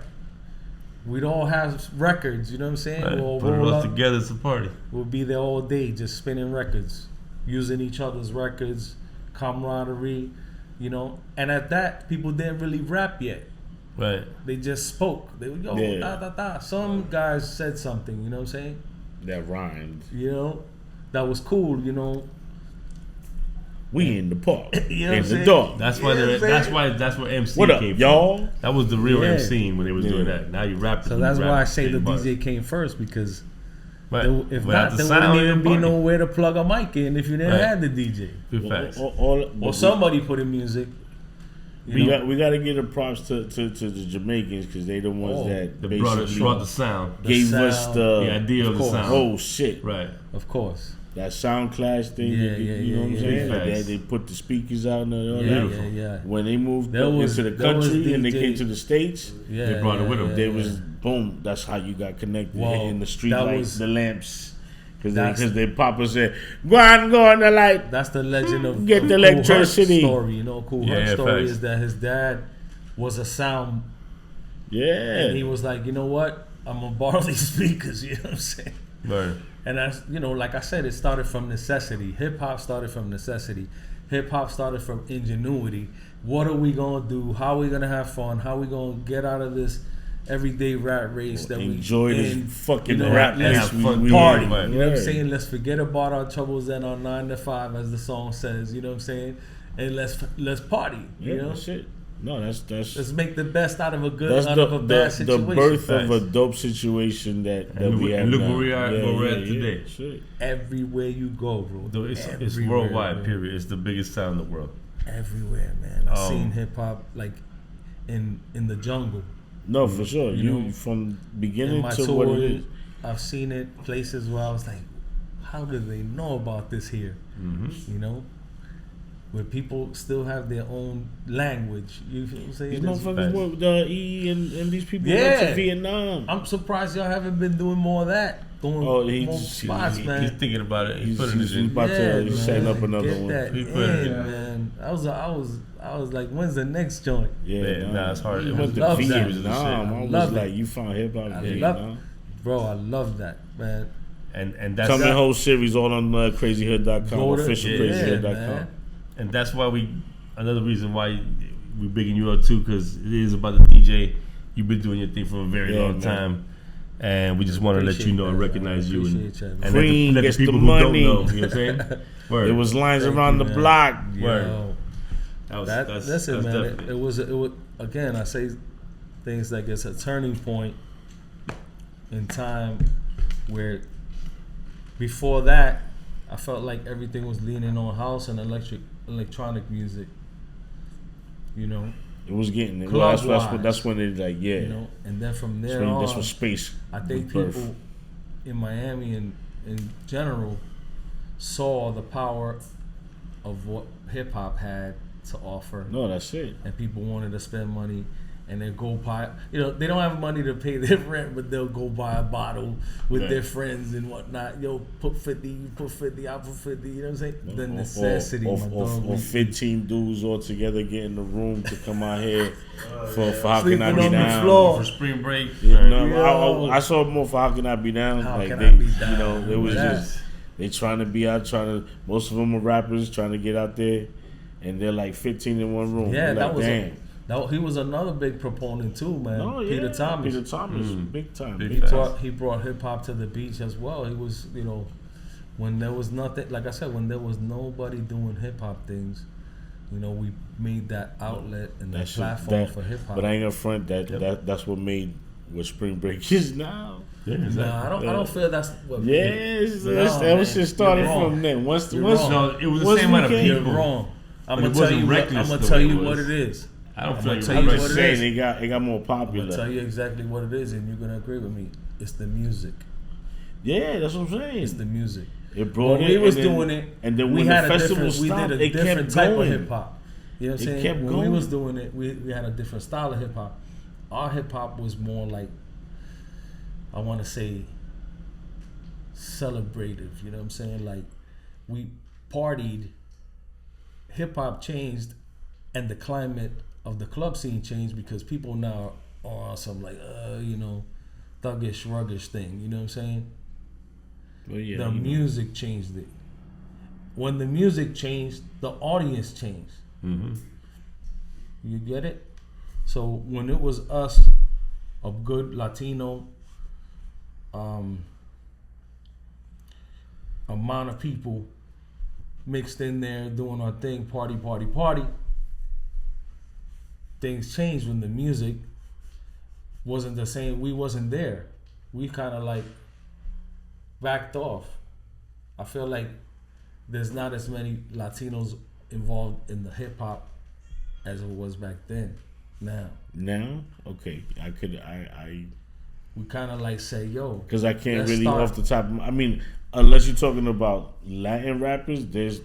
We'd all have records, you know what I'm saying?
Right.
We'll all
Put it
roll
all
up.
together. It's a party.
We'll be there all day just spinning records, using each other's records, camaraderie, And at that, people didn't really rap yet.
Right.
They just spoke. They would go,
Yeah.
da, da, da. Some guys said something, you know what I'm saying?
That rhymed.
That was cool,
We in the park.
You know what I'm
in the
saying?
dark.
That's why.
Yeah, I'm
That's
saying?
why MC
What up,
came
y'all?
from. That was the real
Yeah.
MCing when they was doing that. Now you rap.
So that's why I say the DJ came first, because
Right.
if
Without
not,
the
there
sound,
wouldn't even be
party.
nowhere to plug a mic in if you didn't
Right.
have the DJ.
Good facts.
Or somebody put in music.
We got to give the props to the Jamaicans because they the ones
Oh,
that
The brother
basically
brought the sound.
gave us
sound.
the
The idea of the
course.
sound.
oh shit.
Right.
Of course.
that sound clash thing.
Yeah,
You know what I'm saying? Like
Facts.
they put the speakers out and all
Yeah,
that.
yeah.
When they moved
There was-
into the
there was
country and they
DJ
came to the States,
Yeah,
They brought it with them.
there was boom. That's how you got connected
Well,
in the street,
that
like
was-
the lamps.
That's-
Because they papa said, go on the light.
That's the legend of
Get
of
the
Kool Herc's
electricity.
story. You know, Kool Herc's
Yeah,
story
facts.
is that his dad was a sound,
Yeah.
and he was like, you know what, I'm gonna borrow these speakers. You know what I'm saying?
Right.
And that's, you know, like I said, it started from necessity. Hip hop started from necessity. Hip hop started from ingenuity. What are we gonna do? How are we gonna have fun? How are we gonna get out of this everyday rat race that we
Enjoy this
in?
fucking
You know,
rap
let's
race
have fun
we
party.
in.
Right.
You know what I'm
Yeah.
saying? Let's forget about our troubles and our 9 to 5, as the song says. You know what I'm saying? And let's party.
Yeah,
You know,
that's it. No, that's
let's make the best out of a good,
that's
out of a bad
the
situation.
birth of a
Facts.
dope situation that
And
we
look-
have
and look
now.
where we are- where we're at today.
Shit.
Everywhere you go, bro.
Though it's
Everywhere,
worldwide,
bro.
period. It's the biggest sound in the world.
Everywhere, man. I've
Um,
seen hip hop like in the jungle.
No, for sure.
You
You
know,
from
In
beginning
my
to what it
tours,
is.
I've seen it places where I was like, how do they know about this here?
Mm-hmm.
You know? Where people still have their own language. You feel what I'm saying?
These
It's-
motherfuckers work the E and these people went
Yeah.
to Vietnam.
I'm surprised y'all haven't been doing more of that. Going
Oh, he
more
just-
spots, man.
He's thinking about it. He's
He's,
putting
he's
it in.
about to he's
man.
setting up another
Get
one.
that
He put it
in,
in.
man. I was like, when's the next joint?
Yeah,
Nah, it's hard.
He
It
went
was
to
love that.
Vietnam. I was
love
like,
it.
you found hip hop in
I
Vietnam.
love, bro. I love that, man.
And that's
Coming whole series all on crazyhood.com,
Go to-
official
yeah,
crazyhood.com.
man.
and that's why another reason why we're bigging you up too, because it is about the DJ. You've been doing your thing for a very
Yeah,
long
man.
time, and we just want to let you know and recognize you and
Appreciate you, man.
let
Cream
the
gets
people
the
who don't
money.
know. You know what I'm saying? Word.
It was lines
Thank
around
you,
the
man.
block.
Word.
Yo,
That's
man.
definitely-
It was again. I say things like it's a turning point in time where before that I felt like everything was leaning on house and electronic music. You know,
It was getting it.
Club
That's when it like yeah.
you know, and then from there
That's when,
on,
that's when space.
I think
was birthed.
people in Miami and in general saw the power of what hip hop had to offer,
No, that's it.
and people wanted to spend money and then go buy. You know, they don't have money to pay their rent, but they'll go buy a bottle with
Right.
their friends and whatnot. Yo, put 50, you put 50, I put 50. You know what I'm saying? The
Or-
necessity,
or,
my
or,
dog.
or 15 dudes all together get in the room to come out here for how
Sleeping
can I be
on the
down?
floor.
for spring break.
You know,
Yo.
I saw more for how can I be down?
How
like
can
they,
I be
you
down?
know, it was
Yeah.
just they trying to be out, most of them are rappers trying to get out there, and they're like 15 in one room.
Yeah,
You're
that
like,
was
damn.
He was another big proponent too, man.
Oh, yeah.
Peter Thomas.
Peter Thomas, big time.
Big
Big
facts.
time.
He brought hip hop to the beach as well. He was, you know, when there was nothing, like I said, when there was nobody doing hip hop things, you know, we made that outlet and that
That shit-
platform
that-
for hip hop.
But I ain't gonna front that.
Yep.
That's what made what Spring Break is now.
Yeah, exactly.
Nah, I don't feel that's what.
Yeah, that was
man.
shit started
You're wrong.
from then. Once
You're
once
wrong.
No, it was the
once
same
we
amount of
came-
You're
people.
wrong. I'm
But
gonna
it
tell you.
wasn't
What,
reckless
I'm gonna
the
tell
way
you
it
what
was.
it is.
I don't
I'm
feel
gonna
like
tell
it
you
was
I'm
what
just
it
saying
is.
it got more
I'm gonna
popular.
tell you exactly what it is, and you're gonna agree with me. It's the music.
Yeah, that's what I'm saying.
It's the music.
It brought
When
it.
we was
and then-
doing it,
and then
we
when
had
the
a
festival
different,
stopped,
we did a
it
different
kept
type
going.
of hip hop. You know what I'm
It
saying?
kept
When we
going.
was doing it, we had a different style of hip hop. Our hip hop was more like, I want to say, celebrative. You know what I'm saying? Like, we partied. Hip hop changed, and the climate of the club scene changed because people now are on some like, you know, thuggish, ruggish thing. You know what I'm saying?
Well, yeah,
The
you know.
music changed it. When the music changed, the audience changed.
Mm-hmm.
You get it? So when it was us, a good Latino amount of people mixed in there doing our thing, party, things changed when the music wasn't the same. We wasn't there. We kind of like backed off. I feel like there's not as many Latinos involved in the hip hop as it was back then. Now,
Now, okay, I
we kind of like say, yo,
because I can't
let's
really
start.
off the top. I mean, unless you're talking about Latin rappers, there's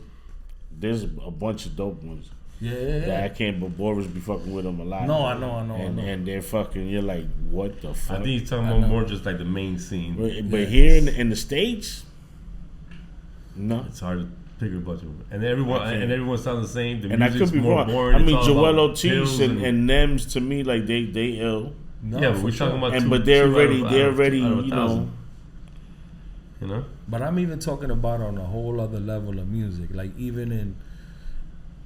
a bunch of dope ones.
Yeah.
That I can't, but Boris be fucking with them a lot.
No, I know.
And they're fucking. You're like, what the fuck?
I think he's talking about more just like the main scene.
But here in the States, no.
It's hard to pick a bunch of them, and everyone sounds the same. The
And I
music's
could be
more
wrong.
boring.
I mean,
It's all
Joel
about
Ortiz
pills
and Nems to me, like they ill.
No,
yeah, but
for
we're
sure.
talking about
But they're already,
out of
you know.
1,000. You know,
But I'm even talking about on a whole other level of music. Like even in,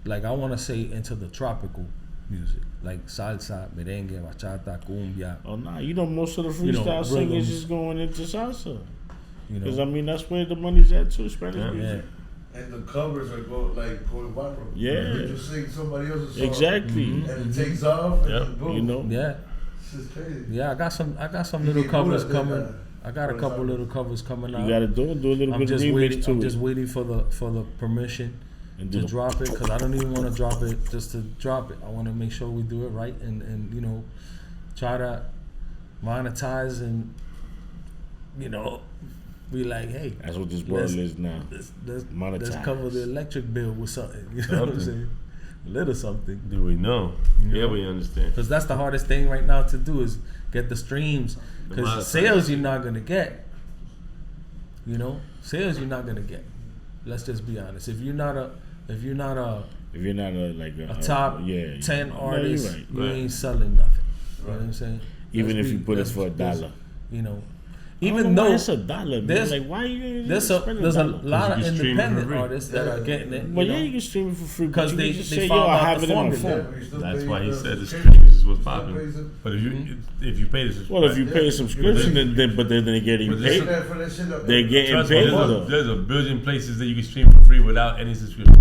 like I want to say into the tropical music, like salsa, merengue, bachata, cumbia.
Oh nah, you know most of the
You know,
freestyle singers
rhythms.
is going into salsa.
You
Because
know,
I mean that's where the money's at too, Spanish
Yeah.
music.
And the covers are going viral.
Yeah.
You just sing somebody else's song.
Exactly.
Mm-hmm.
And it takes off, and
Yeah.
then boom.
You know.
yeah,
This is crazy.
yeah. I got some
You
little
can
covers
do that,
coming. I got a
what
couple
is
little covers coming out.
You gotta do a little
I'm
bit of
just
remix
waiting.
to
I'm
it.
just waiting for the permission
And
to
do-
drop it, because I don't even want to drop it just to drop it. I want to make sure we do it right and you know, try to monetize and you know, be like, hey,
That's what this world
let's-
is now.
let's
Monetize.
cover the electric bill with something. You know what I'm
Something.
saying? A little something.
do we know?
You
Yeah,
know?
we understand.
Because that's the hardest thing right now to do is get the streams.
The
Because
monetize.
sales you're not gonna get. You know, sales you're not gonna get. Let's just be honest. If you're not a
If you're not like
a top
yeah,
10
no,
artist,
you're right.
you
Right.
ain't selling nothing. You know what I'm saying?
Even
Let's
if you
be-
put it
let's-
for
let's-
$1.
You know,
I don't
even
know why
though
it's $1, man.
there's-
Like why you
there's
spend
a
$1?
lot of
you can stream it for
independent
free.
artists that are getting it.
Well,
you
yeah,
know?
you can stream it for free
'Cause
but
they-
you can just
they
say, yo,
found
I
out
have
the
it in my
formula.
phone.
Yeah, but you still
That's
pay
why he
the
said the
subscription.
streaming is what's
Still
popular.
pays it.
But if you pay the subscription,
Well, if you pay a subscription, then they're getting
But
paid.
Yeah, for that shit up
They're
there.
getting
trust me,
paid though.
there's a billion places that you can stream for free without any subscription.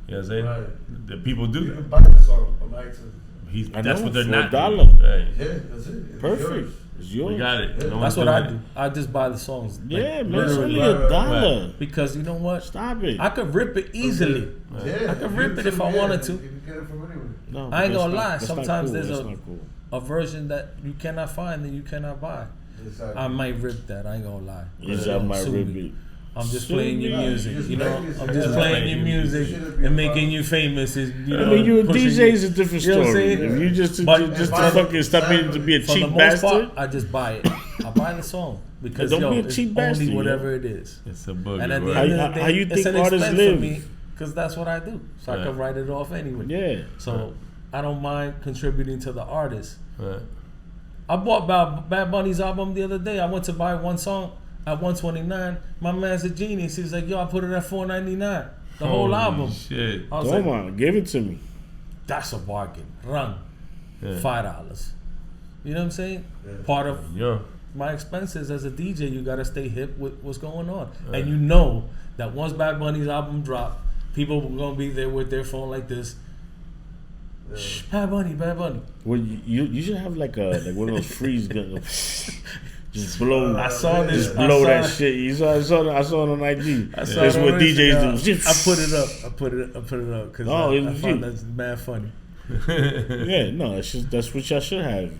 You know what I'm saying?
Right.
The people do
You
that.
can buy the song on iTunes.
I
That's
know,
what they're
for
not
$1.
doing. Right.
Yeah, that's it. It's
Perfect.
yours.
It's yours.
We got it.
Yeah.
No
That's
one's
what
doing
I
it.
do. I just buy the songs. Like,
Yeah, man, it's
literally.
only
right,
$1.
Because you know what?
Stop it.
I could rip it easily.
Yeah,
I could rip it if I wanted to.
You can get it from anywhere.
No,
I ain't
that's
gonna
not-
lie.
that's not
Sometimes
cool.
there's
That's
a-
not cool.
A version that you cannot find and you cannot buy.
Exactly.
I might rip that. I ain't gonna lie.
Yes,
Don't
I might
sue
rip
me.
it.
I'm just
Sue
playing your
me.
music,
Just
you know.
make it-
I'm just
yeah.
playing your music
Shouldn't be a
and making
problem.
you famous. Is you
I
know.
mean, you a
pushing
DJ
you.
is a different
You know what I'm
story.
saying?
If you just
But
to
if
fucking stop being to be a
For the
cheap
most
bastard,
part, I just buy it. I buy the song because
Don't
yo,
be a
it's
cheap
only
bastard, yo.
whatever it is.
It's a boogie.
And at the
word.
end of the
How
day,
you
it's
think
an
artists
expense
live?
for me because that's what I do. So I
Right.
can write it off anyway.
yeah.
So I don't mind contributing to the artist.
Right.
I bought Bad Bunny's album the other day. I went to buy one song at $129. My man's a genius. He's like, yo, I put it at $499. The whole
Holy
album.
Shit.
I was
Come
like,
on, give it to me.
that's a bargain. Run.
Yeah.
$5. You know what I'm saying?
Yeah.
Part of
Yeah.
my expenses as a DJ, you gotta stay hip with what's going on.
Right.
And you know that once Bad Bunny's album drop, people are gonna be there with their phone like this.
Yeah.
Shh, Bad Bunny, Bad Bunny.
Well, you should have like one of those freeze guns. Just blow.
I saw this.
Just blow
I
that
saw,
shit. I saw it on IG.
I saw
That's
it
what
on
DJs
Instagram.
do.
I put it up. I put it up because
Oh,
I
it was
found
you.
that's mad funny.
Yeah, no, that's what y'all should have.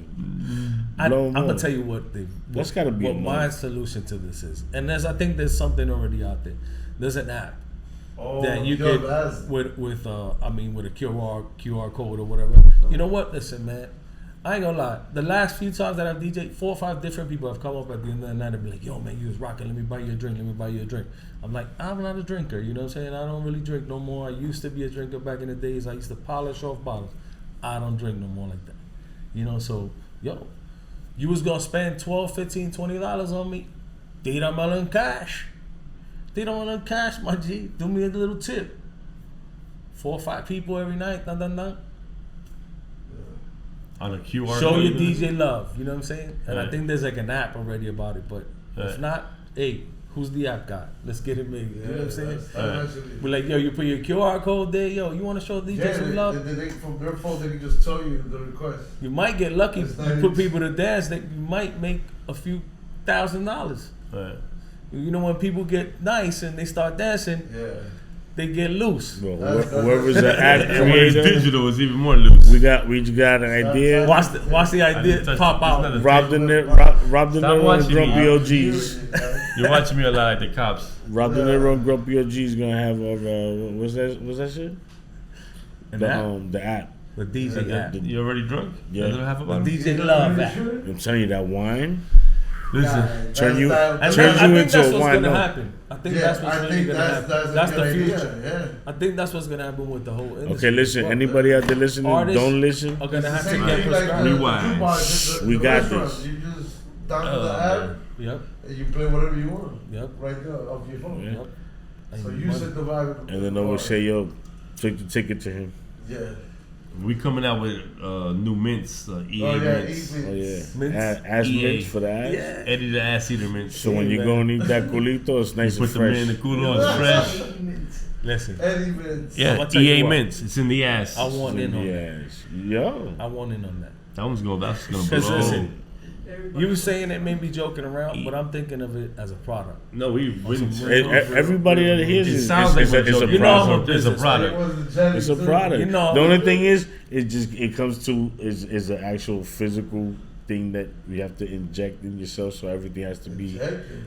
I'm
Blow 'em
gonna
up.
tell you
That's gotta be
what my
enough.
solution to this is, and I think there's something already out there. There's an app
Oh,
that you
yo,
could
that's-
with with a QR code or whatever. You know what? Listen, man. I ain't gonna lie. The last few times that I've DJed, 4 or 5 different people have come up at the end of the night and be like, "Yo, man, you was rocking. Let me buy you a drink. Let me buy you a drink." I'm like, I'm not a drinker. You know what I'm saying? I don't really drink no more. I used to be a drinker back in the days. I used to polish off bottles. I don't drink no more like that. You know, so yo, you was gonna spend $12, $15, $20 on me. Tíramelo en cash. Tíramelo en cash, my G. Do me a little tip. 4 or 5 people every night. Dun, dun, dun.
On a QR
Show
code.
your DJ love. You know what I'm saying? And I
Right.
think there's like an app already about it. But if
Right.
not, hey, who's the app guy? Let's get it made. You know what I'm saying?
that's
Right.
actually-
We're like, yo, you put your QR code there. Yo, you want to show DJ
Yeah,
some love?
they, from their phone, they can just tell you the request.
You might get lucky.
It's
You
not-
put people to dance, that you might make a few $1,000.
Right.
You know, when people get nice and they start dancing,
Yeah.
they get loose.
Well, whoever's an app
And when it's
creator,
digital, it's even more loose.
we got an idea.
Watch the idea pop out.
Rob the Nero and
watching me.
Grumpy OGs.
You're watching me a lot like the cops.
Rob the Nero and Grumpy OGs gonna have what's that shit? The app.
The DJ app.
You already drunk?
Yeah.
A little half a
The
bottle?
DJ Love app.
I'm telling you that wine
Listen.
turn you
And
turns
I
you
think
into
that's
a
what's
wine.
gonna happen. I think that's what's really gonna happen. That's
a
the
good
future.
idea,
I think that's what's gonna happen with the whole industry.
Okay, listen. Anybody out there listening,
Artists
don't listen.
are gonna have to
Same
get
thing like
prescribed.
Rewind.
We got
restaurant.
this.
You just download the app
Yep.
and you play whatever you want.
Yep.
Right there off your phone.
Yeah.
Yep.
So you set the vibe.
And then always say, "Yo, take the ticket to him."
Yeah.
We coming out with new mints, EA
Oh yeah,
mints.
Oh yeah,
Mints.
ass
EA.
mints for the ass.
Yeah.
Eddie the ass eater mints.
So when you
man.
go and eat that culito, it's nice
You
and
put them
fresh.
in the cooler, it's fresh.
Listen,
Eddie Vince.
Yeah,
I'ma tell you
EA
what.
mints. It's in the ass.
I want in on that.
Yes, yo.
I want in on that.
That's gonna
Because
blow.
listen, you were saying it made me joking around, but I'm thinking of it as a product.
No, we really.
Everybody that hears
It
it,
sounds like
it's
we're
a
joking.
You know I'm a
product.
It's a
business,
product.
It's a product.
You know-
the only thing is it comes to is an actual physical thing that you have to inject in yourself, so everything has to be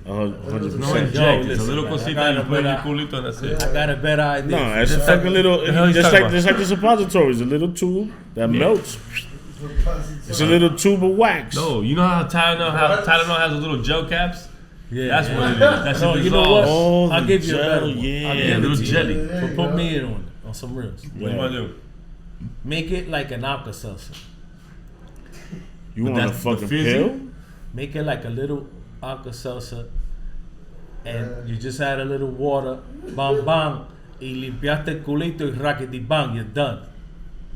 100%.
No inject. It's a
listen,
little
man, I
cosita
got
you
a
put in your
better-
culito and that's it.
I got a better idea.
No, it's a fucking little,
the hell you
just
talking
like the suppositories, a little tube that melts. It's a little tube of wax.
No, you know how Tylenol has a little gel caps?
Yeah,
That's
yeah.
what it is. That's
No,
it
you know what?
dissolves.
Oh,
I'll
the
give you a better
gel,
one.
yeah.
I'll
Yeah,
give
a
it
little
to you.
jelly.
But put me in on some reels.
What you wanna do?
Make it like an Alka-Seltzer.
You
But
want a
that's the
fucking
fizzy?
pill?
Make it like a little Alka-Seltzer, and you just add a little water, bam bam, y limpiaste el culito y rackety bang, you're done.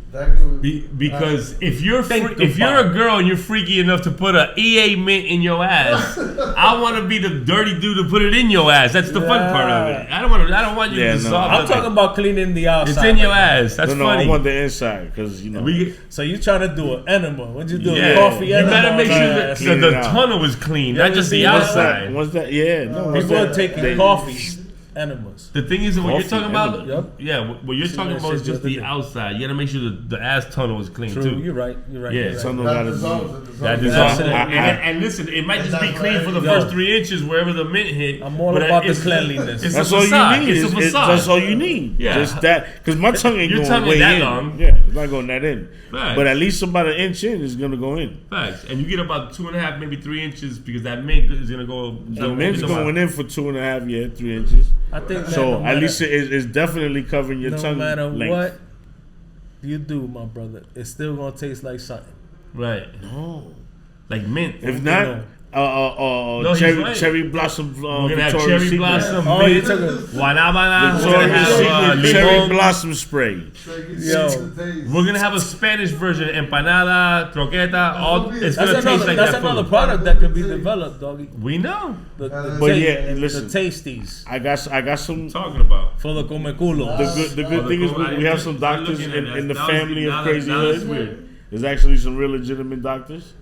That could
Because if you're
Think
if you're a
about it.
girl and you're freaky enough to put a EA mint in your ass, I want to be the dirty dude to put it in your ass. That's the fun part of it. I don't want you
Yeah,
to
no.
dissolve
I'm
nothing.
talking about cleaning the outside.
It's in your
right now.
ass. That's
No,
funny.
I want the inside because you know.
We
So you trying to do an enema? What'd you do?
yeah.
A coffee
You
enema?
better make
on
sure
your
that
ass?
Clean
the
it out.
tunnel is clean,
You
not
ever
just the
seen that?
outside.
What's that? Yeah, no. what's
People are
that?
taking
They-
coffees, enemas.
The thing is, that what you're
Coffee
talking about,
enema.
Yep.
yeah, what you're
Seen
talking
that
about is
shit the
just
other
the
day.
outside. You gotta make sure the ass tunnel is clean
True,
too.
you're right. You're right.
Yeah,
you're right.
Tunnel
that
gotta
dissolves.
be.
That
Yeah,
dissolves.
absolutely.
And listen, it might just be
That's
clean
right.
for the
Yo.
first 3 inches wherever the mint hit.
I'm all
but
about the
it's-
cleanliness.
It's
That's
a
all
facade.
you need.
It's a facade.
That's all you need.
Yeah.
Just that, because my tongue ain't
Your
going
tongue ain't
way
that
in.
long.
Yeah, it's not going that in.
Right.
But at least about an inch in is gonna go in.
Facts. And you get about 2.5, maybe 3 inches because that mint is gonna go.
The mint's going in for 2.5, 3 inches.
I think that
So
no
at
matter-
least it's definitely covering your
no
tongue
matter
length.
what you do, my brother, it's still gonna taste like something.
Right.
No.
Like mint.
If
know.
not,
No, he's
cherry
right.
cherry blossom.
We're gonna have
Victoria's
cherry
Secret.
blossom,
Oh,
mint,
you're talking.
guanabana. We're gonna
Victoria's
have
Secret cherry
limon.
blossom spray.
Yo.
We're gonna have a Spanish version, empanada, croqueta. All it's
That's
gonna taste
another.
like
That's
that
another
food.
product that could be developed, doggy.
We know.
The
But
yeah, listen.
the tasties
I got some.
Talking about.
for the come culo.
The good thing is we have some doctors
Looking at
in the
that.
family
Now
of
that-
Crazy
now that's
Hood.
weird.
There's actually some real legitimate doctors.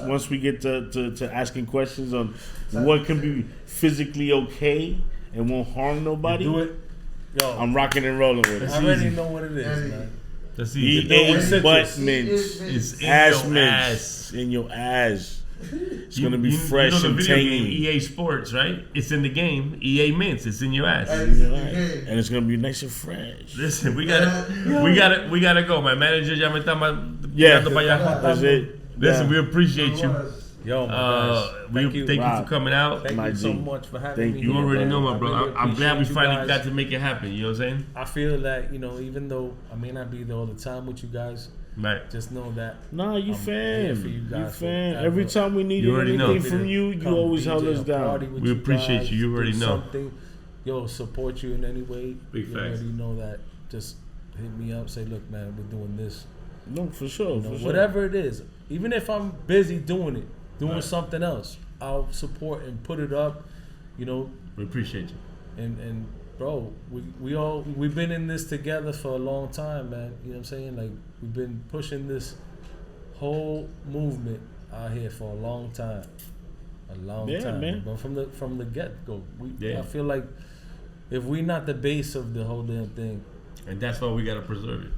Once we get to asking questions on what can be physically okay and won't harm nobody,
Do it. Yo,
I'm rocking and rolling with
I
it.
already
easy.
know what it is, man.
That's
EA
easy.
doing
butt
citrus.
mints,
It's in
ass
your
mints
ass.
in your ass. It's gonna be
You
fresh
know the
and
video game
tangy.
EA Sports, right? It's in the game. EA Mints. It's in your ass.
And it's gonna be nice and fresh.
Listen, we gotta go. My manager ya me está
Yeah,
mandando pa' allá.
that's it.
Listen,
Yeah.
we appreciate you.
Yo, my guys.
We
Thank you.
thank you
Wow.
for coming out.
Thank
My
you so
G.
much for having
Thank
me.
You
here,
already know,
bro.
my bro.
I really
I'm glad we
appreciate you
finally
guys.
got to make it happen. You know what I'm saying?
I feel that, even though I may not be there all the time with you guys,
Right.
just know that
Nah, you
I'm here
fan.
for you
You
guys
fan.
forever.
Every time we needed
You already know.
anything from you, you
come
always held
DJ
us
a party
down.
with
We
you
appreciate
guys,
you. You
do
already know.
something. Yo, support you in any way.
Big
you
facts.
already know that. Just hit me up. Say, look, man, we're doing this.
No, for sure.
You know,
For sure.
whatever it is, even if I'm busy doing it, doing
Right.
something else, I'll support and put it up.
We appreciate you.
And bro, we've been in this together for a long time, man. You know what I'm saying? Like, we've been pushing this whole movement out here for a long time.
Yeah,
time.
man.
But from the get go,
Yeah.
I feel like if we not the base of the whole damn thing,
And that's why we gotta preserve it.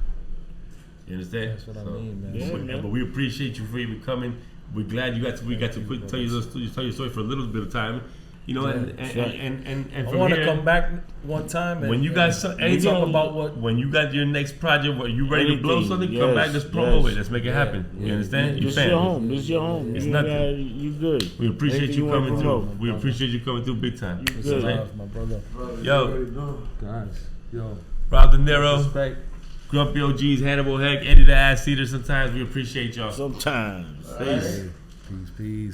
You understand?
that's what I mean, man.
Yeah, man.
But we appreciate you for even coming. We're glad we got to tell you your story for a little bit of time. You know, and
I
from
want to
here,
come back one time and
when you got
talk about what.
when you got your next project, where you ready to blow
Anything,
something,
yes,
come back, let's promo
yes.
it, let's make it happen.
Yeah.
You understand? You
This your home. This your home.
It's
you
nothing.
You good.
We appreciate
Anything
you
wanna
coming
promote.
through. We appreciate you coming through big time.
You
It's
good.
love, my brother.
Brother,
Yo.
you already know.
Guys, yo,
Rob Dinero,
respect.
Grumpy OGs, Hannibal Heck, Eddie the Ass Eater. Sometimes we appreciate y'all.
Sometimes.
Peace.
Peace.